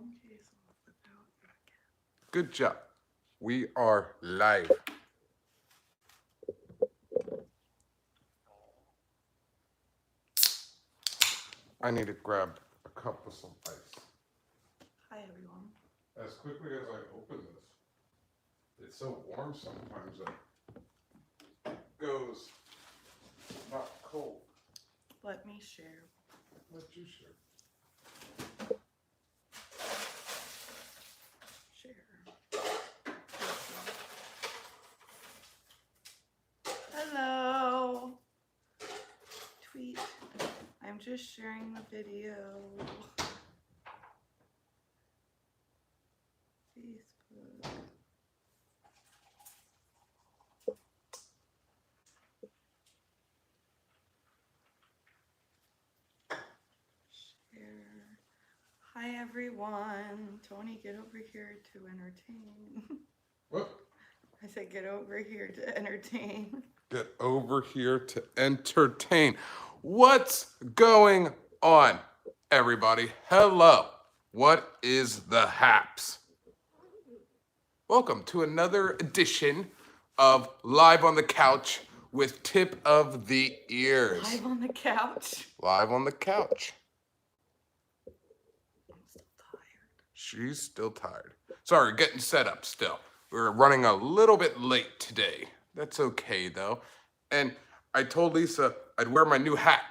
phone case off without you again. Good job. We are live. I need to grab a cup with some ice. Hi, everyone. As quickly as I open this, it's so warm sometimes that it goes not cold. Let me share. Let you share. Share. Hello. Tweet. I'm just sharing the video. Facebook. Share. Hi, everyone. Tony, get over here to entertain. What? I said, get over here to entertain. Get over here to entertain. What's going on, everybody? Hello. What is the haps? Welcome to another edition of Live on the Couch with Tip of the Ears. Live on the couch. Live on the couch. I'm still tired. She's still tired. Sorry, getting set up still. We're running a little bit late today. That's okay though. And I told Lisa I'd wear my new hat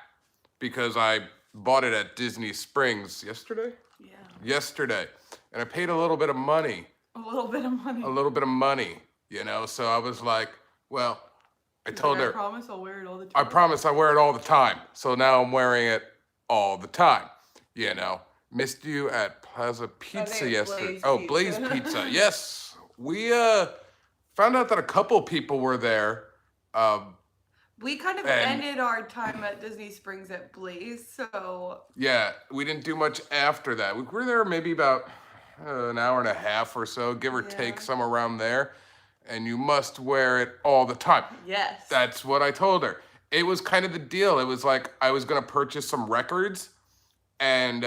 because I bought it at Disney Springs yesterday? Yeah. Yesterday. And I paid a little bit of money. A little bit of money. A little bit of money, you know? So I was like, well, I told her. I promise I'll wear it all the time. I promise I wear it all the time. So now I'm wearing it all the time, you know? Missed you at Plaza Pizza yesterday. Blaze Pizza. Yes. We found out that a couple people were there. We kind of ended our time at Disney Springs at Blaze, so... Yeah, we didn't do much after that. We were there maybe about an hour and a half or so, give or take, somewhere around there. And you must wear it all the time. Yes. That's what I told her. It was kind of the deal. It was like I was going to purchase some records, and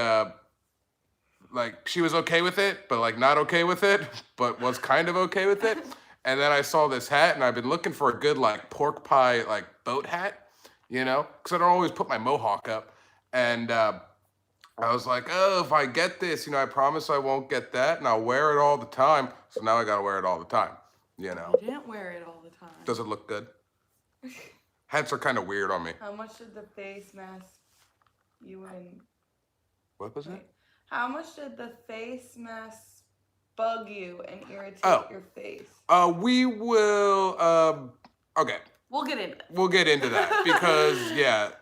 like she was okay with it, but like not okay with it, but was kind of okay with it. And then I saw this hat, and I've been looking for a good like pork pie like boat hat, you know, because I don't always put my mohawk up. And I was like, oh, if I get this, you know, I promise I won't get that, and I'll wear it all the time. So now I got to wear it all the time, you know. You didn't wear it all the time. Does it look good? Hats are kind of weird on me. How much did the face mask you and... What was it? How much did the face mask bug you and irritate your face? We will, okay. We'll get into it. We'll get into that because, yeah,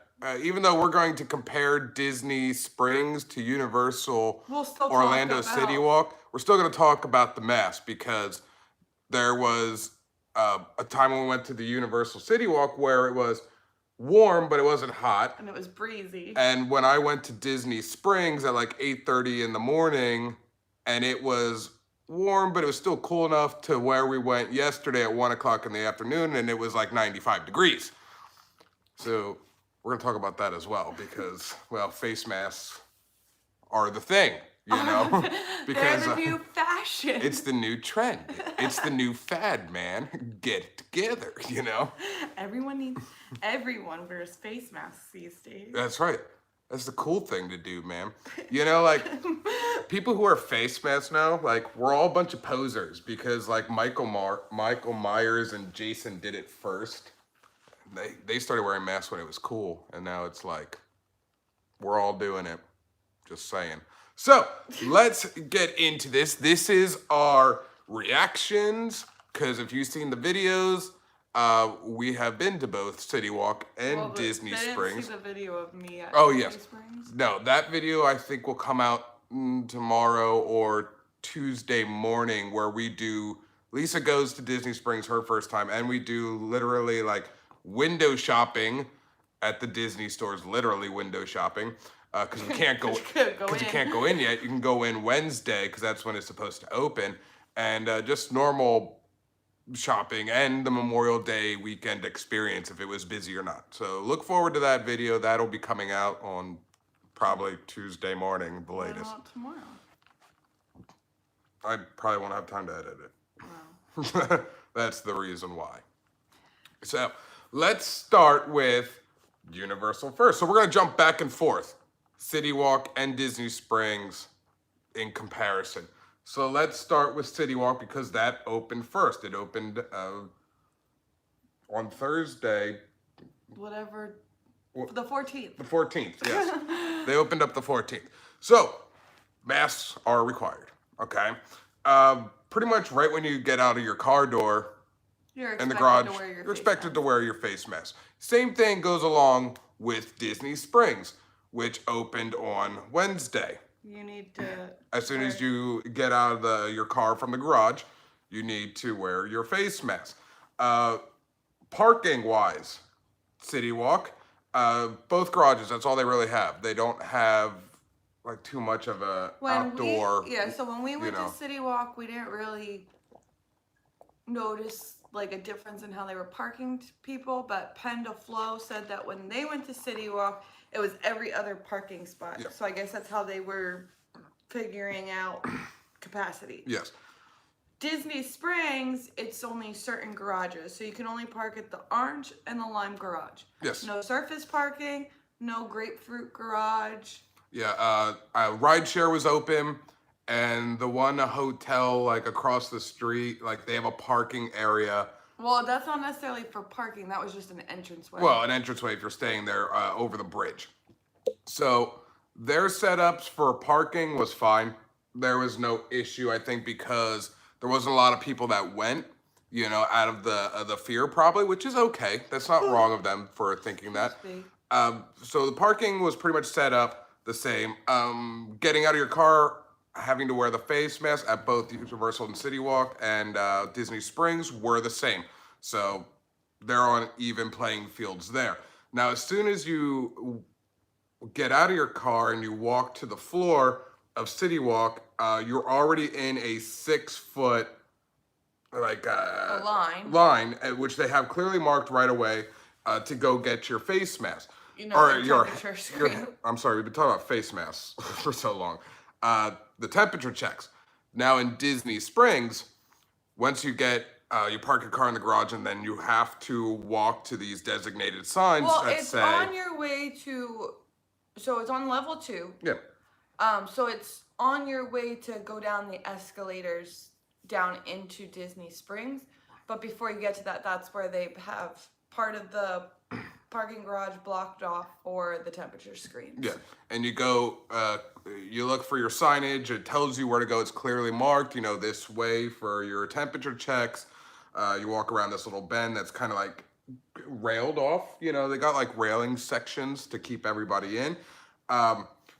even though we're going to compare Disney Springs to Universal Orlando City Walk, we're still going to talk about the mask because there was a time when we went to the Universal City Walk where it was warm, but it wasn't hot. And it was breezy. And when I went to Disney Springs at like 8:30 in the morning, and it was warm, but it was still cool enough to where we went yesterday at 1 o'clock in the afternoon, and it was like 95 degrees. So we're gonna talk about that as well because, well, face masks are the thing, you know? Because they're the new fashion. It's the new trend. It's the new fad, man. Get it together, you know? Everyone wears face masks these days. That's right. That's the cool thing to do, man. You know, like, people who wear face masks now, like, we're all a bunch of posers because, like, Michael Myers and Jason did it first. They started wearing masks when it was cool, and now it's like, we're all doing it. Just saying. So, let's get into this. This is our reactions, because if you've seen the videos, we have been to both City Walk and Disney Springs. Didn't see the video of me at Disney Springs? No, that video I think will come out tomorrow or Tuesday morning where we do, Lisa goes to Disney Springs her first time, and we do literally like window shopping at the Disney stores, literally window shopping. Because we can't go, because you can't go in yet. You can go in Wednesday because that's when it's supposed to open, and just normal shopping and the Memorial Day weekend experience if it was busy or not. So look forward to that video. That'll be coming out on probably Tuesday morning, the latest. Not tomorrow. I probably won't have time to edit it. Wow. That's the reason why. So let's start with Universal first. So we're going to jump back and forth. City Walk and Disney Springs in comparison. So let's start with City Walk because that opened first. It opened on Thursday. Whatever. The 14th. The 14th, yes. They opened up the 14th. So masks are required, okay? Pretty much right when you get out of your car door in the garage, you're expected to wear your face mask. Same thing goes along with Disney Springs, which opened on Wednesday. You need to... As soon as you get out of your car from the garage, you need to wear your face mask. Parking-wise, City Walk, both garages, that's all they really have. They don't have like too much of a outdoor... So when we went to City Walk, we didn't really notice like a difference in how they were parking people, but Penn to Flo said that when they went to City Walk, it was every other parking spot. Yeah. So I guess that's how they were figuring out capacity. Yes. Disney Springs, it's only certain garages. So you can only park at the orange and the lime garage. Yes. No surface parking, no grapefruit garage. Yeah, rideshare was open, and the one hotel like across the street, like they have a parking area. Well, that's not necessarily for parking. That was just an entranceway. Well, an entranceway if you're staying there over the bridge. So their setups for parking was fine. There was no issue, I think, because there wasn't a lot of people that went, out of the fear probably, which is okay. That's not wrong of them for thinking that. So the parking was pretty much set up the same. Getting out of your car, having to wear the face mask at both Universal and City Walk and Disney Springs were the same. So they're on even playing fields there. Now, as soon as you get out of your car and you walk to the floor of City Walk, you're already in a 6-foot line, which they have clearly marked right away to go get your face mask. I'm sorry, we've been talking about face masks for so long. The temperature checks. Now in Disney Springs, once you get, you park your car in the garage and then you have to walk to these designated signs that say... Well, it's on your way to, so it's on level 2. Yeah. So it's on your way to go down the escalators down into Disney Springs. But before you get to that, that's where they have part of the parking garage blocked off for the temperature screens. Yeah, and you go, you look for your signage. It tells you where to go. It's clearly marked, this way for your temperature checks. You walk around this little bend that's kind of like railed off. They got like railing sections to keep everybody in.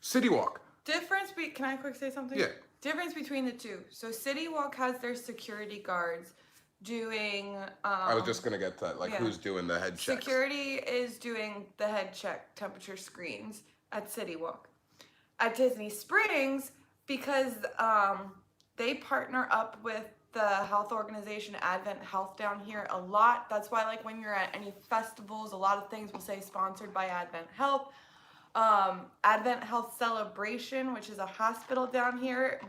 City Walk. Can I quick say something? Yeah. Difference between the two. So City Walk has their security guards doing... I was just going to get to that, who's doing the head checks. Security is doing the head check temperature screens at City Walk. At Disney Springs, because they partner up with the health organization Advent Health down here a lot. That's why when you're at any festivals, a lot of things will say sponsored by Advent Health. Advent Health Celebration, which is a hospital down here,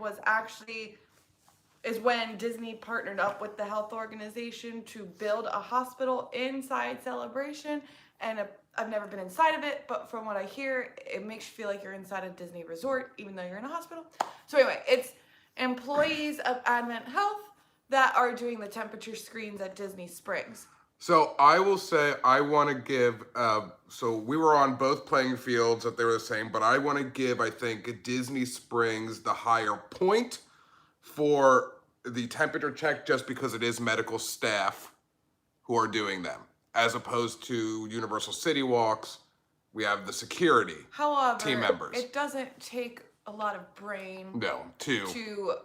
is when Disney partnered up with the health organization to build a hospital inside Celebration. And I've never been inside of it, but from what I hear, it makes you feel like you're inside a Disney resort, even though you're in a hospital. So anyway, it's employees of Advent Health that are doing the temperature screens at Disney Springs. So I will say I want to give, so we were on both playing fields that they were the same, but I want to give, I think, Disney Springs the higher point for the temperature check just because it is medical staff who are doing them. As opposed to Universal City Walks, we have the security team members. It doesn't take a lot of brain to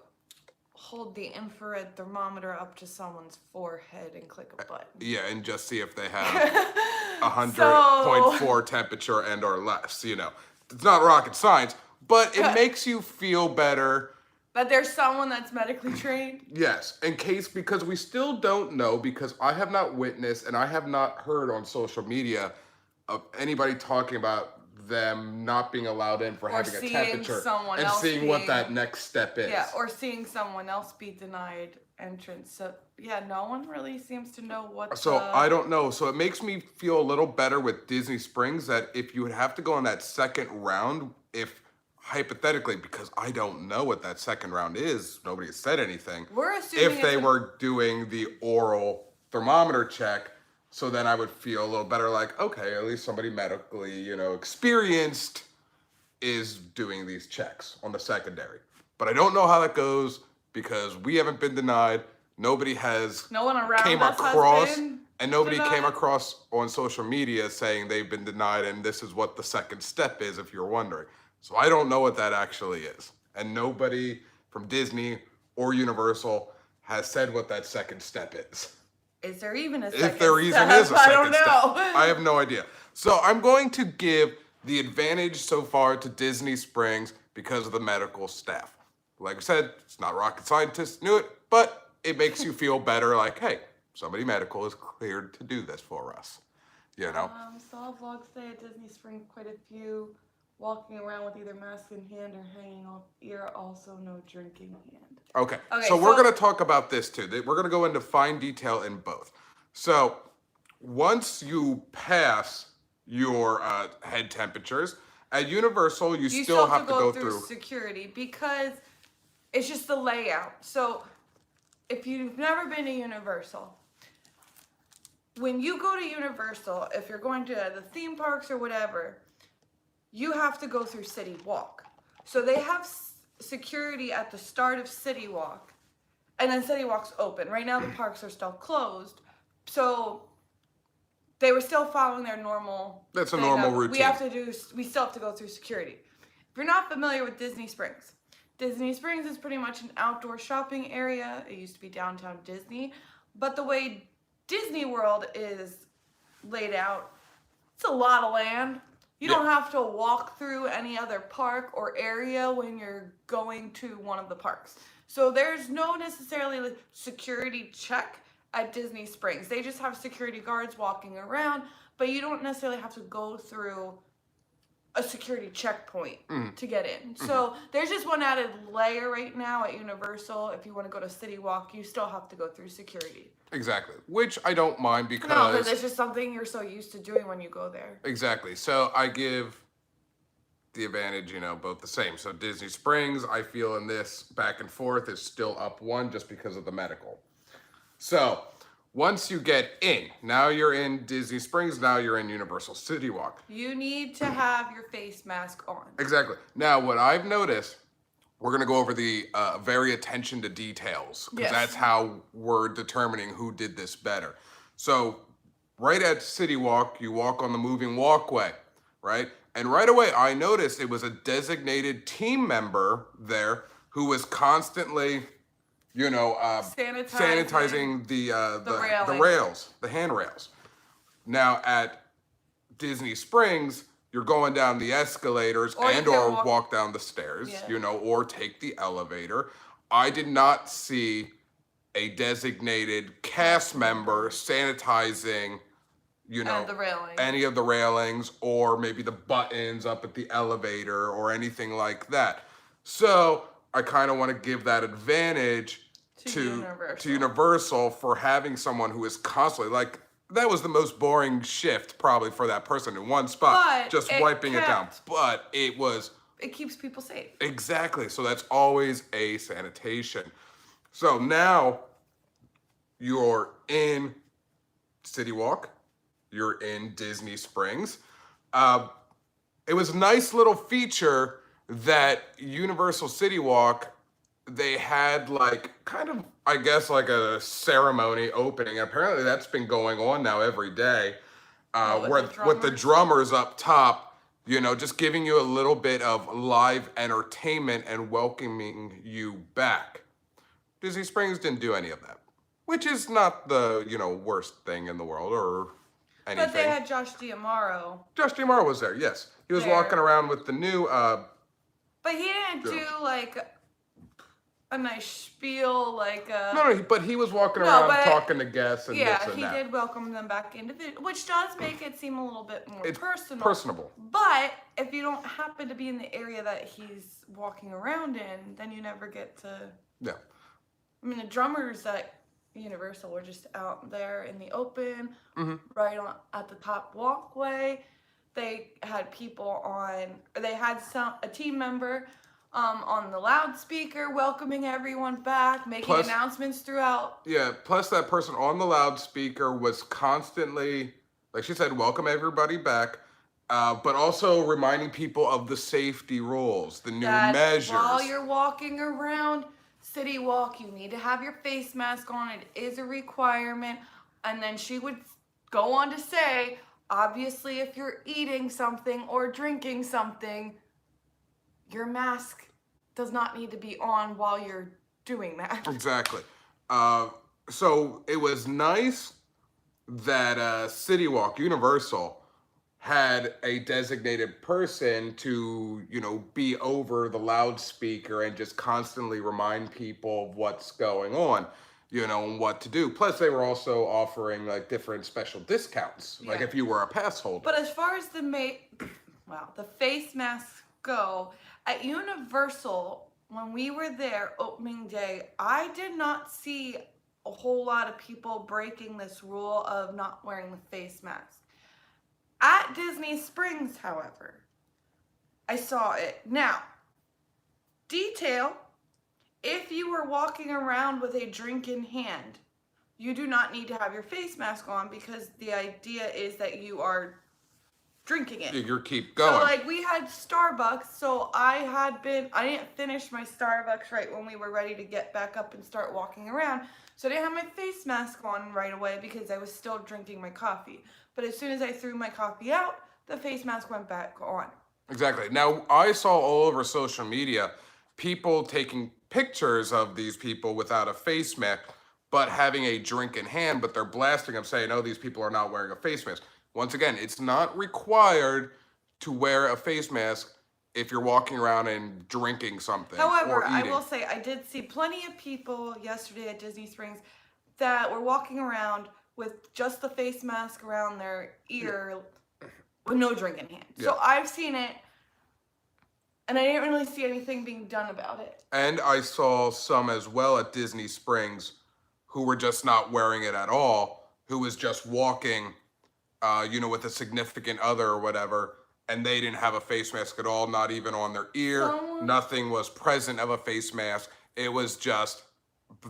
hold the infrared thermometer up to someone's forehead and click a button. Yeah, and just see if they have 100.4 temperature and or less, It's not rocket science, but it makes you feel better. That there's someone that's medically trained? Yes, because we still don't know, because I have not witnessed and I have not heard on social media of anybody talking about them not being allowed in for Or having a seeing temperature someone and else seeing what being- that next step is. Yeah, or seeing someone else be denied entrance. So yeah, no one really seems to know what. So I don't know. So it makes me feel a little better with Disney Springs that if you would have to go on that second round, if hypothetically, because I don't know what that second round is, nobody has said anything. We're assuming If they were doing the oral thermometer check, so then I would feel a little better, like, okay, at least somebody medically, experienced is doing these checks on the secondary. But I don't know how that goes because we haven't been denied. Nobody has no one around came us across, has been and nobody denied. came across on social media saying they've been denied, and this is what the second step is, if you're wondering. So I don't know what that actually is, and nobody from Disney or Universal has said what that second step is. Is there even a second If there even step? is a second I don't know. step, I have no idea. So I'm going to give the advantage so far to Disney Springs because of the medical staff. Like I said, it's not rocket scientists knew it, but it makes you feel better. Like, hey, somebody medical is cleared to do this for us. Saw vlogs say at Disney Springs, quite a few walking around with either mask in hand or hanging off ear. Also, no drinking hand. Okay, Okay, so we're going to talk about this too. We're going to go into fine detail in both. So once you pass your head temperatures, at Universal, you still have to go through security because it's just the layout. So if you've never been to Universal, when you go to Universal, if you're going to the theme parks or whatever, you have to go through City Walk. So they have security at the start of City Walk, and then City Walk's open. Right now the parks are still closed, so they were still following their normal. That's a normal routine. We still have to go through security. If you're not familiar with Disney Springs is pretty much an outdoor shopping area. It used to be downtown Disney, but the way Disney World is laid out, it's a lot of land. You don't have to walk through any other park or area when you're going to one of the parks. So there's no necessarily security check at Disney Springs. They just have security guards walking around, but you don't necessarily have to go through a security checkpoint to get in. So there's just one added layer right now at Universal. If you want to go to City Walk, you still have to go through security. Exactly, which I don't mind because... No, because it's just something you're so used to doing when you go there. Exactly. So I give the advantage, both the same. So Disney Springs, I feel in this back and forth is still up one just because of the medical. So once you get in, now you're in Disney Springs, now you're in Universal City Walk. You need to have your face mask on. Exactly. Now, what I've noticed, we're going to go over the very attention to details, because that's how we're determining who did this better. So right at City Walk, you walk on the moving walkway, right? And right away, I noticed it was a designated team member there who was constantly, sanitizing the rails, the handrails. Now at Disney Springs, you're going down the escalators or walk down the stairs, or take the elevator. I did not see a designated cast member sanitizing, any of the railings or maybe the buttons up at the elevator or anything like that. So I kind of want to give that advantage to Universal for having someone who is constantly that was the most boring shift probably for that person in one spot, just wiping it down. But it keeps people safe. Exactly. So that's always a sanitation. So now you're in City Walk. You're in Disney Springs. It was a nice little feature that Universal City Walk, they had like a ceremony opening. Apparently that's been going on now every day, with the drummers up top, just giving you a little bit of live entertainment and welcoming you back. Disney Springs didn't do any of that, which is not the, worst thing in the world or anything. But they had Josh D'Amaro. Josh D'Amaro was there, yes. He was walking around with the new... but he didn't do a nice spiel, like No, but he was walking No, around but- talking to guests and yeah, this and he that. did welcome them back individually, which does make it seem a little bit more It's personable. But if you don't happen to be in the area that he's walking around in, then you never get to. Yeah. I mean, the drummers at Universal were just out there in the open, Mm-hmm. right on at the top walkway. They had people on. They had a team member on the loudspeaker welcoming everyone back, making announcements throughout. Yeah, plus that person on the loudspeaker was constantly, like she said, welcome everybody back, but also reminding people of the safety rules, the new measures. While you're walking around City Walk, you need to have your face mask on. It is a requirement. And then she would go on to say, obviously, if you're eating something or drinking something, your mask does not need to be on while you're doing that. Exactly. So it was nice that City Walk, Universal, had a designated person to, be over the loudspeaker and just constantly remind people of what's going on, and what to do. Plus, they were also offering like different special discounts, like if you were a pass holder. But as far as the face masks go, at Universal, when we were there opening day, I did not see a whole lot of people breaking this rule of not wearing the face mask. At Disney Springs, however, I saw it. Now, detail, if you were walking around with a drink in hand, you do not need to have your face mask on because the idea is that you are drinking it. You keep going. So, like, we had Starbucks, so I didn't finish my Starbucks right when we were ready to get back up and start walking around. So I didn't have my face mask on right away because I was still drinking my coffee. But as soon as I threw my coffee out, the face mask went back on. Exactly. Now, I saw all over social media people taking pictures of these people without a face mask, but having a drink in hand, but they're blasting them saying, oh, these people are not wearing a face mask. Once again, it's not required to wear a face mask if you're walking around and drinking something. However, or eating. I will say I did see plenty of people yesterday at Disney Springs that were walking around with just the face mask around their ear with no drink in hand. So I've seen it, and I didn't really see anything being done about it. And I saw some as well at Disney Springs who were just not wearing it at all, who was just walking, with a significant other or whatever, and they didn't have a face mask at all, not even on their ear. Nothing was present of a face mask. It was just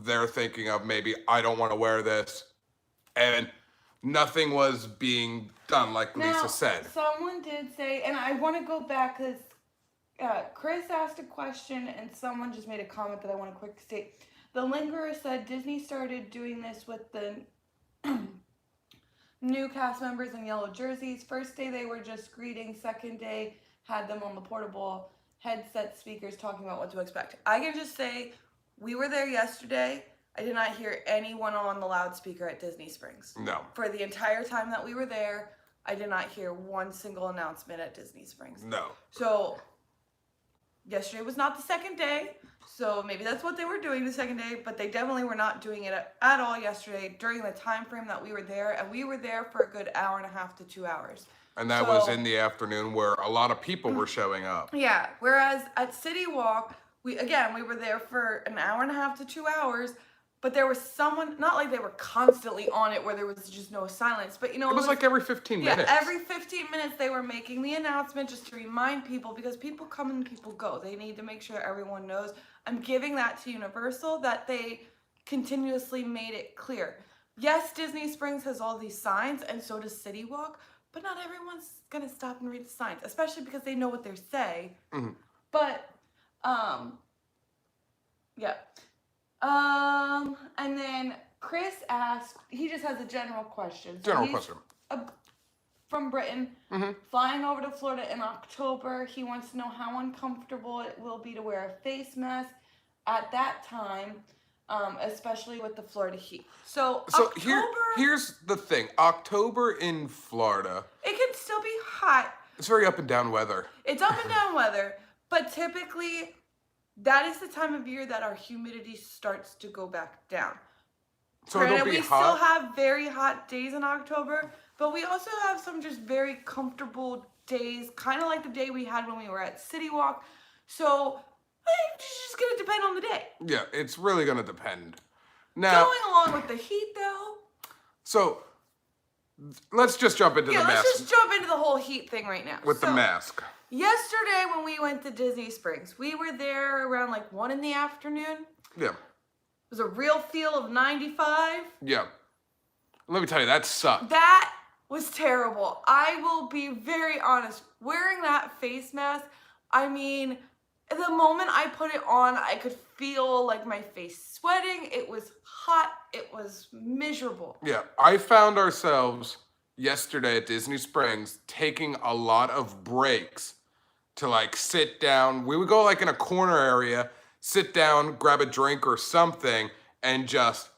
they're thinking of maybe I don't want to wear this, and nothing was being done like Lisa said. Someone did say, and I want to go back because Chris asked a question and someone just made a comment that I want to quick state. The Lingerer said Disney started doing this with the new cast members in yellow jerseys. First day they were just greeting. Second day had them on the portable headset speakers talking about what to expect. I can just say we were there yesterday. I did not hear anyone on the loudspeaker at Disney Springs. No. For the entire time that we were there, I did not hear one single announcement at Disney Springs. No. So yesterday was not the second day, so maybe that's what they were doing the second day, but they definitely were not doing it at all yesterday during the time frame that we were there, and we were there for a good hour and a half to 2 hours. And that was in the afternoon where a lot of people were showing up. Yeah, whereas at City Walk, we were there for an hour and a half to 2 hours, but there was someone, not like they were constantly on it where there was just no silence, but it was like every 15 minutes. Yeah, every 15 minutes they were making the announcement just to remind people, because people come and people go. They need to make sure everyone knows. I'm giving that to Universal, that they continuously made it clear. Yes, Disney Springs has all these signs, and so does City Walk, but not everyone's going to stop and read the signs, especially because they know what they're saying. Mm-hmm. But, yeah. And then Chris asked, he just has a general question. From Britain, flying over to Florida in October. He wants to know how uncomfortable it will be to wear a face mask at that time, especially with the Florida heat. So October, here's the thing. October in Florida, it can still be hot. It's very up and down weather. It's up and down weather, but typically that is the time of year that our humidity starts to go back down. So it'll be we hot. still have very hot days in October, but we also have some just very comfortable days, kind of like the day we had when we were at City Walk. So it's just going to depend on the day. Yeah, it's really going to depend. Now, Going along with the heat, though. So let's just jump into the mask. Let's just jump into the whole heat thing right now. With the mask. Yesterday when we went to Disney Springs, we were there around like 1 in the afternoon. Yeah. It was a real feel of 95. Yeah. Let me tell you, that sucked. That was terrible. I will be very honest. Wearing that face mask, I mean, the moment I put it on, I could feel like my face sweating. It was hot. It was miserable. Yeah. I found ourselves yesterday at Disney Springs taking a lot of breaks to like sit down. We would go like in a corner area, sit down, grab a drink or something, and just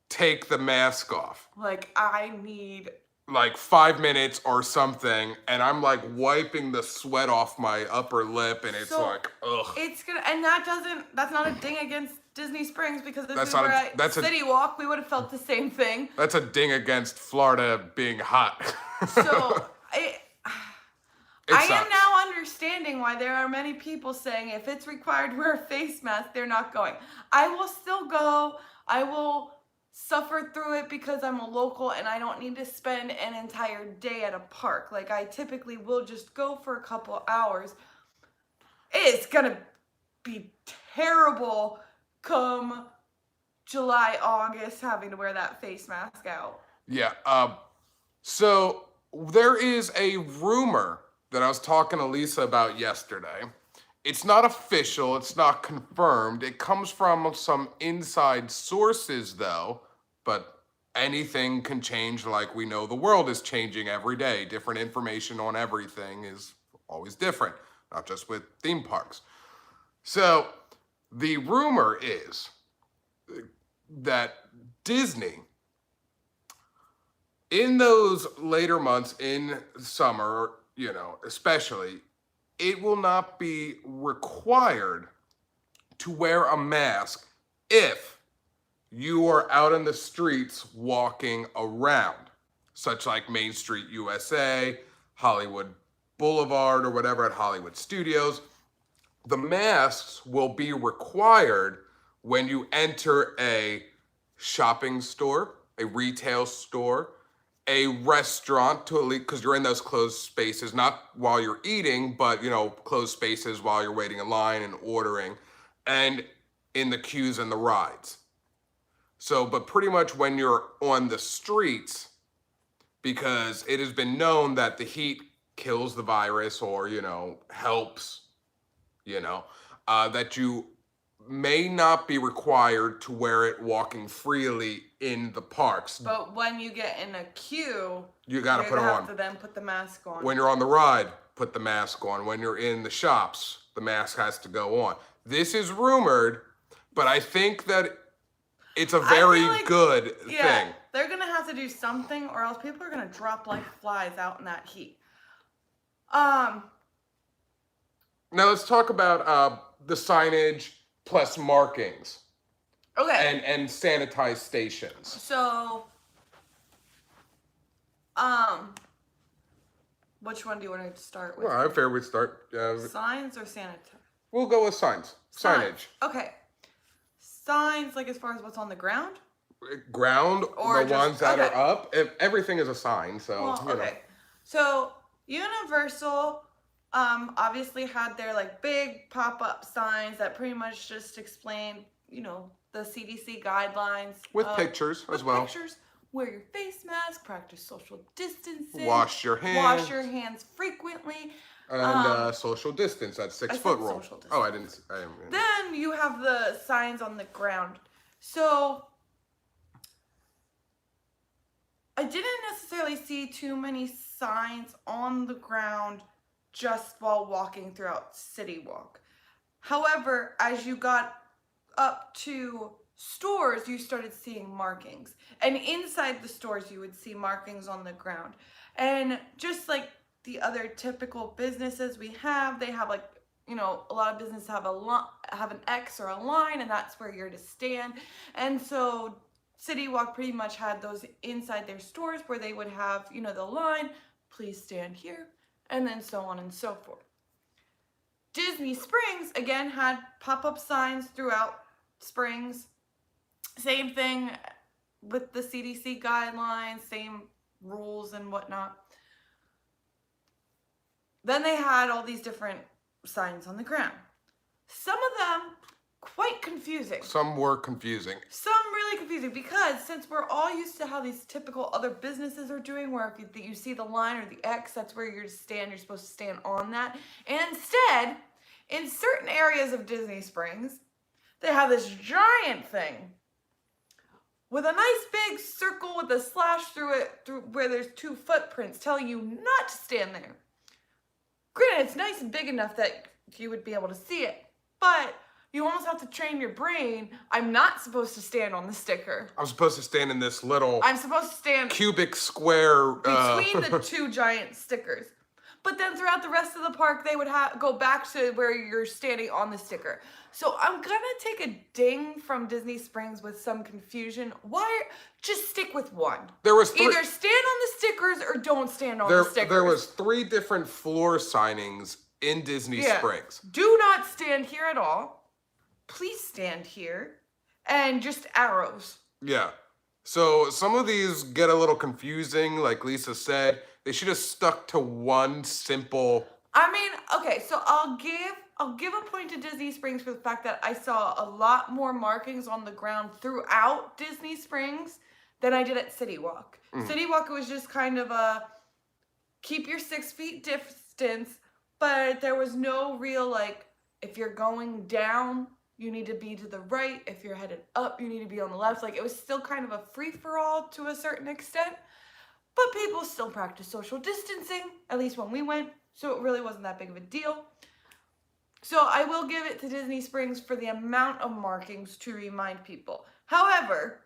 take the mask off. Like, I need like 5 minutes or something, and I'm like wiping the sweat off my upper lip, and it's like, ugh. It's gonna, and that's not a ding against Disney Springs, because if That's we not were a- at that's a- City Walk, we would have felt the same thing. That's a ding against Florida being hot. So I sucks. am now understanding why there are many people saying if it's required to wear a face mask, they're not going. I will still go. I will suffer through it because I'm a local and I don't need to spend an entire day at a park. Like, I typically will just go for a couple hours. It's gonna be terrible come July, August, having to wear that face mask out. Yeah. So there is a rumor that I was talking to Lisa about yesterday. It's not official. It's not confirmed. It comes from some inside sources, though. But anything can change. Like we know, the world is changing every day. Different information on everything is always different, not just with theme parks. So the rumor is that Disney, in those later months in summer, you know, especially, it will not be required to wear a mask if you are out in the streets walking around, such like Main Street USA, Hollywood Boulevard, or whatever at Hollywood Studios. The masks will be required when you enter a shopping store, a retail store, a restaurant, to at least, because you're in those closed spaces, not while you're eating, but, you know, closed spaces while you're waiting in line and ordering, and in the queues and the rides. So, but pretty much when you're on the streets, because it has been known that the heat kills the virus or, you know, helps, you know, that you may not be required to wear it walking freely in the parks. But when you get in a queue, You got to put it have on. to then put the mask on. When you're on the ride, put the mask on. When you're in the shops, the mask has to go on. This is rumored, but I think that it's a very good thing. They're going to have to do something, or else people are going to drop like flies out in that heat. Now let's talk about the signage plus markings. Okay. And sanitized stations. So, which one do you want to start with? Well, I figure we'd start. Signs or sanitize? We'll go with signs. Signage. Okay. Signs, like as far as what's on the ground? Ground, Or the just- ones that okay. are up. Everything is a sign, so Well, you know. okay. So Universal obviously had their like big pop-up signs that pretty much just explain, you know, the CDC guidelines. With pictures as well. Pictures. Wear your face mask, practice social distancing. Wash your hands. Wash your hands frequently. And social distance, that 6 foot said rule. social Oh, I didn't. Then you have the signs on the ground. So I didn't necessarily see too many signs on the ground just while walking throughout City Walk. However, as you got up to stores, you started seeing markings. And inside the stores, you would see markings on the ground. And just like the other typical businesses we have, they have like, you know, a lot of businesses have have an X or a line, and that's where you're to stand. And so City Walk pretty much had those inside their stores where they would have, you know, the line, please stand here, and then so on and so forth. Disney Springs, again, had pop-up signs throughout Springs. Same thing with the CDC guidelines, same rules and whatnot. Then they had all these different signs on the ground. Some of them quite confusing. Some were confusing. Some really confusing because since we're all used to how these typical other businesses are doing, where if you see the line or the X, that's where you're to stand, you're supposed to stand on that. And instead, in certain areas of Disney Springs, they have this giant thing with a nice big circle with a slash through it, through where there's 2 footprints telling you not to stand there. Granted, it's nice and big enough that you would be able to see it, but you almost have to train your brain. I'm not supposed to stand on the sticker. I'm supposed to stand in this little I'm supposed to stand cubic square between the 2 giant stickers. But then throughout the rest of the park, they would go back to where you're standing on the sticker. So I'm gonna take a ding from Disney Springs with some confusion. Why? Just stick with one. There was either stand on the stickers or don't stand on the stickers. There was 3 different floor signings in Disney Springs. Do not stand here at all. Please stand here. And just arrows. Yeah. So some of these get a little confusing, like Lisa said. They should have stuck to one simple. I mean, okay, so I'll give a point to Disney Springs for the fact that I saw a lot more markings on the ground throughout Disney Springs than I did at City Walk. City Walk was just kind of a keep your 6 feet distance, but there was no real, like, if you're going down, you need to be to the right. If you're headed up, you need to be on the left. Like, it was still kind of a free-for-all to a certain extent. But people still practice social distancing, at least when we went, so it really wasn't that big of a deal. So I will give it to Disney Springs for the amount of markings to remind people. However,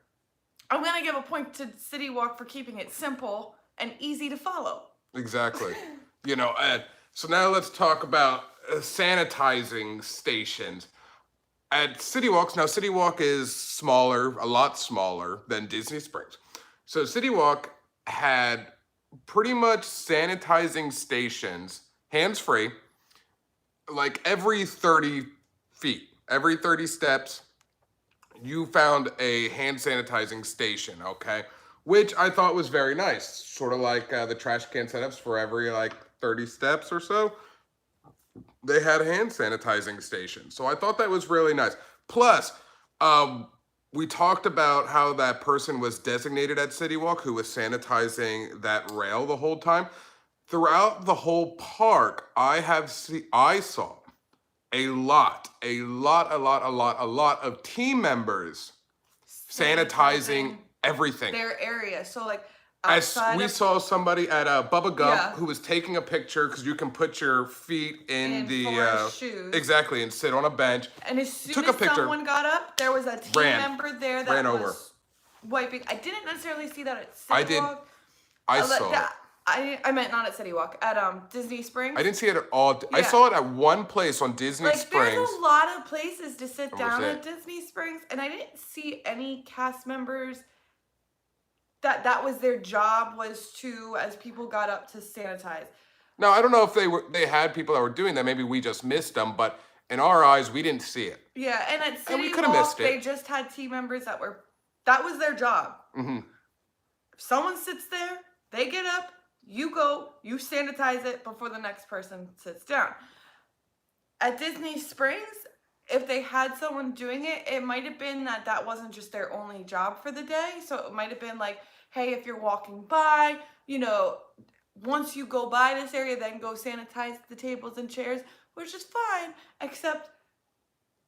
I'm going to give a point to City Walk for keeping it simple and easy to follow. Exactly. You know, so now let's talk about sanitizing stations. At City Walks, now City Walk is smaller, a lot smaller than Disney Springs. So City Walk had pretty much sanitizing stations, hands-free, like every 30 feet, every 30 steps, you found a hand sanitizing station, okay? Which I thought was very nice, sort of like the trash can setups for every like 30 steps or so. They had a hand sanitizing station. So I thought that was really nice. Plus, we talked about how that person was designated at City Walk who was sanitizing that rail the whole time. Throughout the whole park, I saw a lot of team members sanitizing everything. Their area. So like As we saw somebody at Bubba Gump who was taking a picture because you can put your feet in the shoes. Exactly, and sit on a bench. And as soon as someone got up, there was a team member there that was wiping. I didn't necessarily see that at City Walk. I saw it. I meant not at City Walk, at Disney Springs. I didn't see it at all. I saw it at one place on Disney Springs. There's a lot of places to sit down at Disney Springs, and I didn't see any cast members that was their job, was to, as people got up, to sanitize. Now, I don't know if they had people that were doing that. Maybe we just missed them, but in our eyes, we didn't see it. Yeah, and at City Walk, they just had team members that was their job. Mm-hmm. If someone sits there, they get up, you go, you sanitize it before the next person sits down. At Disney Springs, if they had someone doing it, it might have been that wasn't just their only job for the day. So it might have been like, hey, if you're walking by, you know, once you go by this area, then go sanitize the tables and chairs, which is fine, except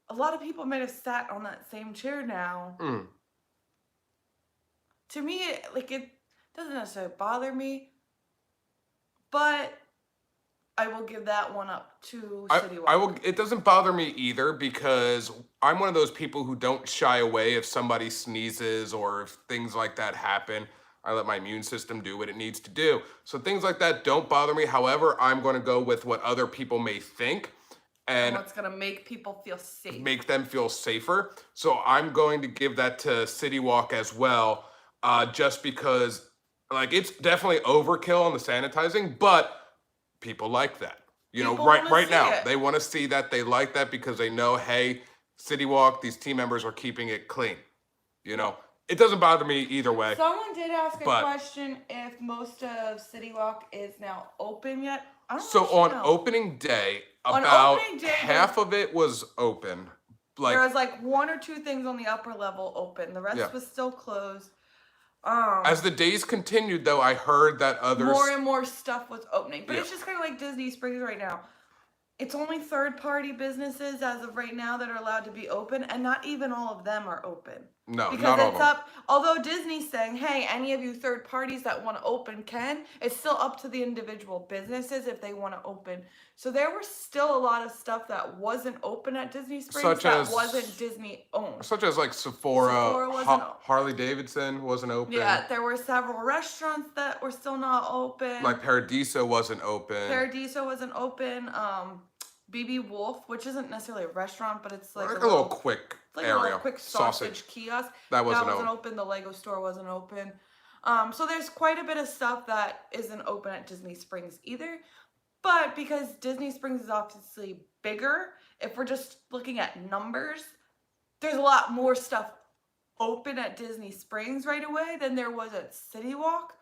a lot of people might have sat on that same chair now. To me, it doesn't necessarily bother me, but I will give that one up to City Walk. It doesn't bother me either, because I'm one of those people who don't shy away if somebody sneezes or if things like that happen. I let my immune system do what it needs to do. So things like that don't bother me. However, I'm going to go with what other people may think. and what's gonna make people feel safe. make them feel safer. So I'm going to give that to City Walk as well, just because like it's definitely overkill on the sanitizing, but people like that. You know, People right wanna see now it. they want to see that. They like that because they know, hey, City Walk, these team members are keeping it clean. You know, it doesn't bother me either way. Someone did ask a but- question if most of City Walk is now open yet. I don't So actually on know. opening day, On about opening day, half of it was open. Like there was like 1 or 2 things on the upper level open. The rest Yeah. was still closed. as the days continued, though, I heard that others. More and more stuff was opening. But Yeah. it's just kind of like Disney Springs right now. It's only third-party businesses as of right now that are allowed to be open, and not even all of them are open. No, Because not all of it's them. up, although Disney's saying, hey, any of you third parties that want to open can, it's still up to the individual businesses if they want to open. So there was still a lot of stuff that wasn't open at Disney Springs Such that as- wasn't Disney owned. Such as like Sephora, Sephora wasn't Harley Davidson wasn't open. Yeah, there were several restaurants that were still not open. Like Paradiso wasn't open. Paradiso wasn't open. BB Wolf, which isn't necessarily a restaurant, but it's like a little quick like area. a little quick sausage kiosk. That wasn't open. The Lego store wasn't open. So there's quite a bit of stuff that isn't open at Disney Springs either. But because Disney Springs is obviously bigger, if we're just looking at numbers, there's a lot more stuff open at Disney Springs right away than there was at City Walk.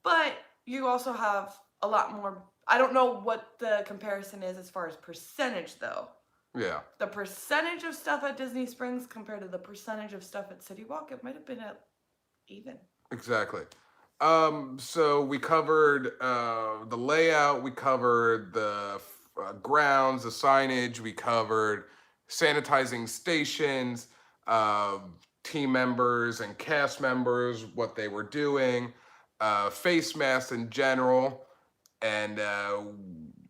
But you also have a lot more. I don't know what the comparison is as far as percentage though. Yeah. The percentage of stuff at Disney Springs compared to the percentage of stuff at City Walk, it might have been at even. Exactly. So we covered the layout, we covered the grounds, the signage, we covered sanitizing stations, team members and cast members, what they were doing, face masks in general, and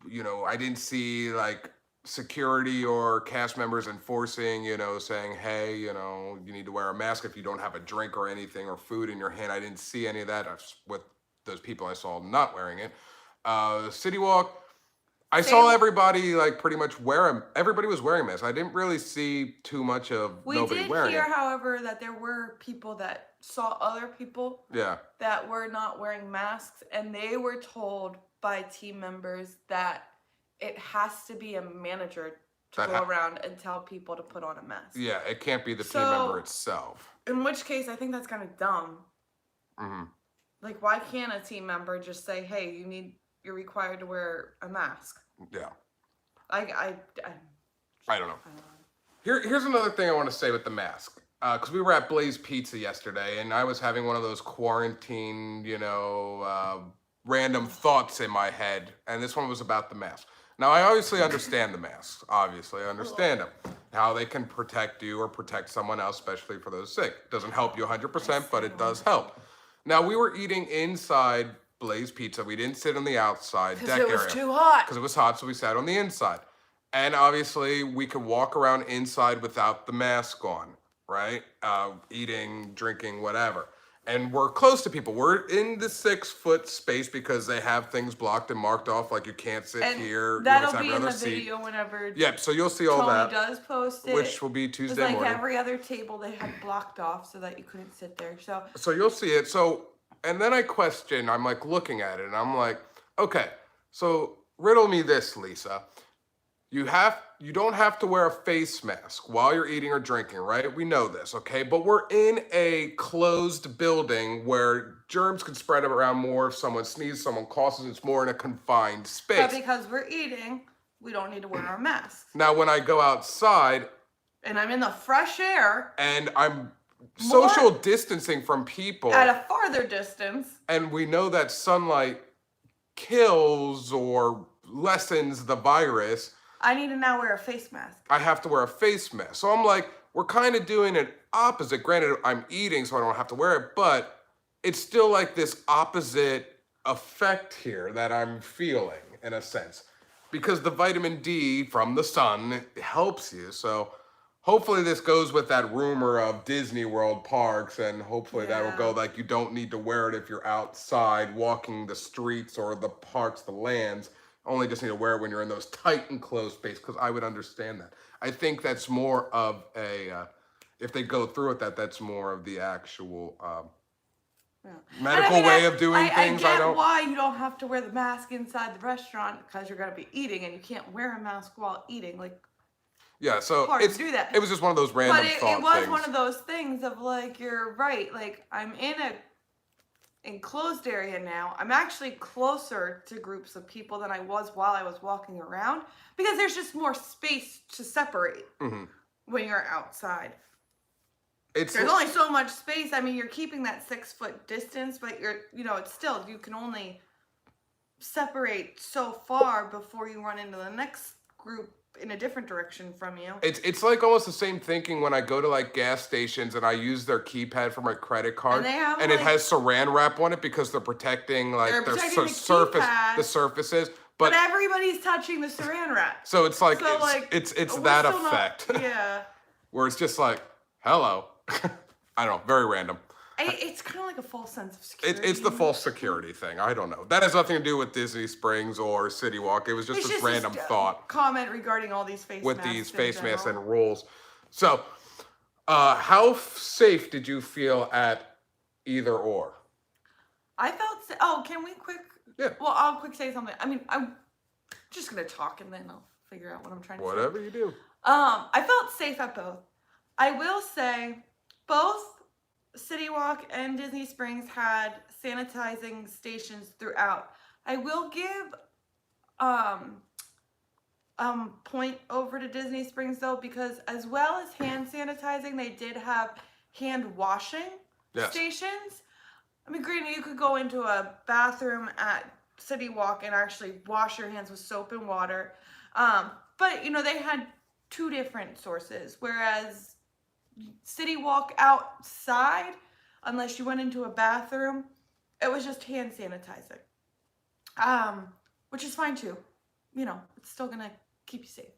you know, I didn't see like security or cast members enforcing, you know, saying, hey, you know, you need to wear a mask if you don't have a drink or anything or food in your hand. I didn't see any of that with those people I saw not wearing it. City Walk, I saw everybody like pretty much everybody was wearing masks. I didn't really see too much of nobody wearing We did hear, it. however, that there were people that saw other people Yeah. that were not wearing masks, and they were told by team members that it has to be a manager to go around and tell people to put on a mask. Yeah, it can't be the team member itself. In which case, I think that's kind of dumb. Mm-hmm. Like, why can't a team member just say, hey, you're required to wear a mask? Yeah. I don't know. Here's another thing I want to say with the mask. Because we were at Blaze Pizza yesterday, and I was having one of those quarantine, you know, random thoughts in my head, and this one was about the mask. Now, I obviously understand the masks. Obviously, I understand them. How they can protect you or protect someone else, especially for those sick. Doesn't help you 100%, but it does help. Now, we were eating inside Blaze Pizza. We didn't sit on the outside deck area. Because it was too hot. Because it was hot, so we sat on the inside. And obviously, we could walk around inside without the mask on, right? Eating, drinking, whatever. And we're close to people. We're in the 6-foot space because they have things blocked and marked off, like you can't sit here. You That'll always have be in another the seat. video whenever Yep, so you'll see all Tony that. does post it. Which will be It's Tuesday like morning. every other table they had blocked off so that you couldn't sit there. So you'll see it. So, and then I'm like looking at it, and I'm like, okay, so riddle me this, Lisa. You don't have to wear a face mask while you're eating or drinking, right? We know this, okay? But we're in a closed building where germs can spread around more if someone sneezes, someone coughs, it's more in a confined space. But because we're eating, we don't need to wear our masks. Now, when I go outside and I'm in the fresh air and I'm social distancing from people at a farther distance, and we know that sunlight kills or lessens the virus, I need to now wear a face mask. I have to wear a face mask. So I'm like, we're kind of doing an opposite. Granted, I'm eating, so I don't have to wear it, but it's still like this opposite effect here that I'm feeling in a sense. Because the vitamin D from the sun helps you. So hopefully this goes with that rumor of Disney World parks, and hopefully that will go like you don't need to wear it if you're outside walking the streets or the parks, the lands. only just need to wear it when you're in those tight and closed space, because I would understand that. I think that's more of a, if they go through with that, that's more of the actual Yeah. medical way of doing things. I get why you don't have to wear the mask inside the restaurant, because you're going to be eating and you can't wear a mask while eating. Like, yeah, so hard to do that. It was just one of those random thought But it was things. one of those things of like, you're right. Like, I'm in a enclosed area now. I'm actually closer to groups of people than I was while I was walking around, because there's just more space to separate when you're outside. There's only so much space. I mean, you're keeping that 6 foot distance, but it's still, you can only separate so far before you run into the next group in a different direction from you. It's like almost the same thinking when I go to like gas stations and I use their keypad for my credit card, and it has Saran wrap on it because they're protecting like the surfaces. But everybody's touching the Saran wrap. So it's like it's that effect. Yeah. Where it's just like, hello. I don't know, very random. It's kind of like a false sense of security. It's the false security thing. I don't know. That has nothing to do with Disney Springs or City Walk. It was just this random thought. Comment regarding all these face masks. With these face masks and rules. So, how safe did you feel at either or? I felt. Can we quick? Yeah. Well, I'll quick say something. I mean, I'm just gonna talk and then I'll figure out what I'm trying to say. Whatever you do. I felt safe at both. I will say, both City Walk and Disney Springs had sanitizing stations throughout. I will give point over to Disney Springs though, because as well as hand sanitizing, they did have hand washing stations. I mean, granted, you could go into a bathroom at City Walk and actually wash your hands with soap and water. But they had two different sources, whereas City Walk outside, unless you went into a bathroom, it was just hand sanitizing, which is fine too. It's still gonna keep you safe.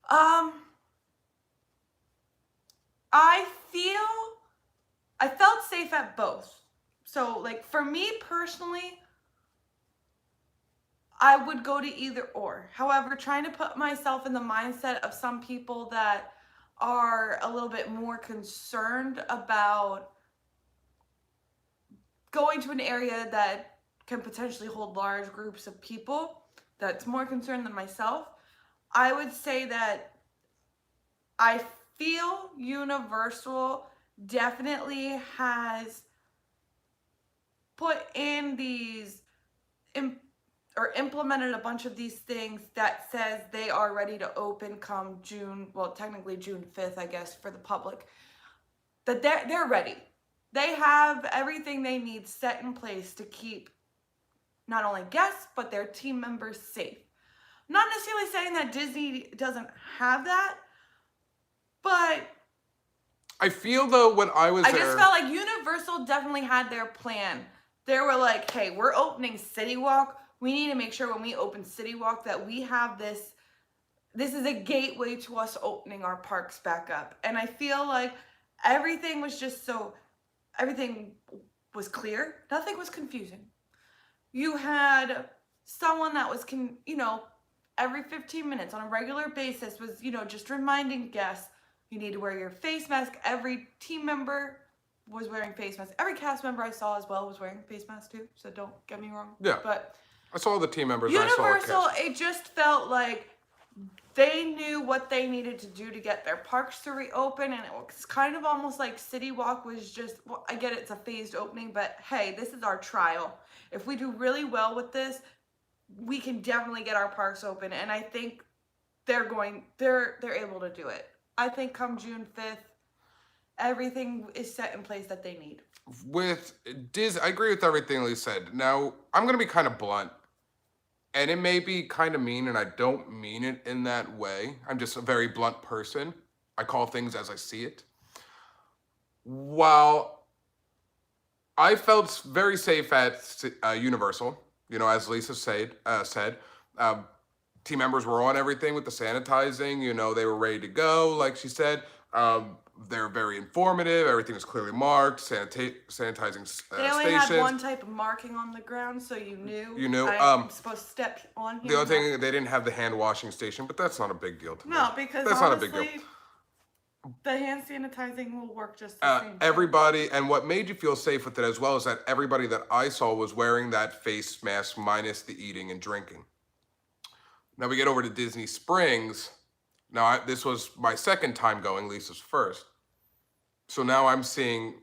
I felt safe at both. So, like, for me personally, I would go to either or. However, trying to put myself in the mindset of some people that are a little bit more concerned about going to an area that can potentially hold large groups of people, that's more concerned than myself, I would say that I feel Universal definitely has put in these or implemented a bunch of these things that says they are ready to open come June, well, technically June 5th, I guess, for the public, that they're ready. They have everything they need set in place to keep not only guests, but their team members safe. Not necessarily saying that Disney doesn't have that, but I feel though when I was there, just felt like Universal definitely had their plan. They were like, hey, we're opening City Walk. We need to make sure when we open City Walk that we have this is a gateway to us opening our parks back up. And I feel like everything was clear. Nothing was confusing. You had someone that was, every 15 minutes on a regular basis was, just reminding guests, you need to wear your face mask. Every team member was wearing face masks. Every cast member I saw as well was wearing face masks too. So don't get me wrong. Yeah. But I saw the team members. Universal, it just felt like they knew what they needed to do to get their parks to reopen, and it was kind of almost like City Walk was just, well, I get it's a phased opening, but hey, this is our trial. If we do really well with this, we can definitely get our parks open, and I think they're able to do it. I think come June 5th, everything is set in place that they need. With Disney, I agree with everything Lee said. Now, I'm going to be kind of blunt. And it may be kind of mean, and I don't mean it in that way. I'm just a very blunt person. I call things as I see it. While I felt very safe at Universal, as Lisa said, team members were on everything with the sanitizing. They were ready to go, like she said. They're very informative. Everything is clearly marked. Sanitizing They only stations. had one type of marking on the ground, so you knew. You knew. I'm supposed to step on here. The only thing, they didn't have the hand washing station, but that's not a big deal to me. No, because that's honestly, not a big deal. The hand sanitizing will work just the same. Everybody, and what made you feel safe with it as well is that everybody that I saw was wearing that face mask minus the eating and drinking. Now we get over to Disney Springs. Now this was my second time going, Lisa's first. So now I'm seeing,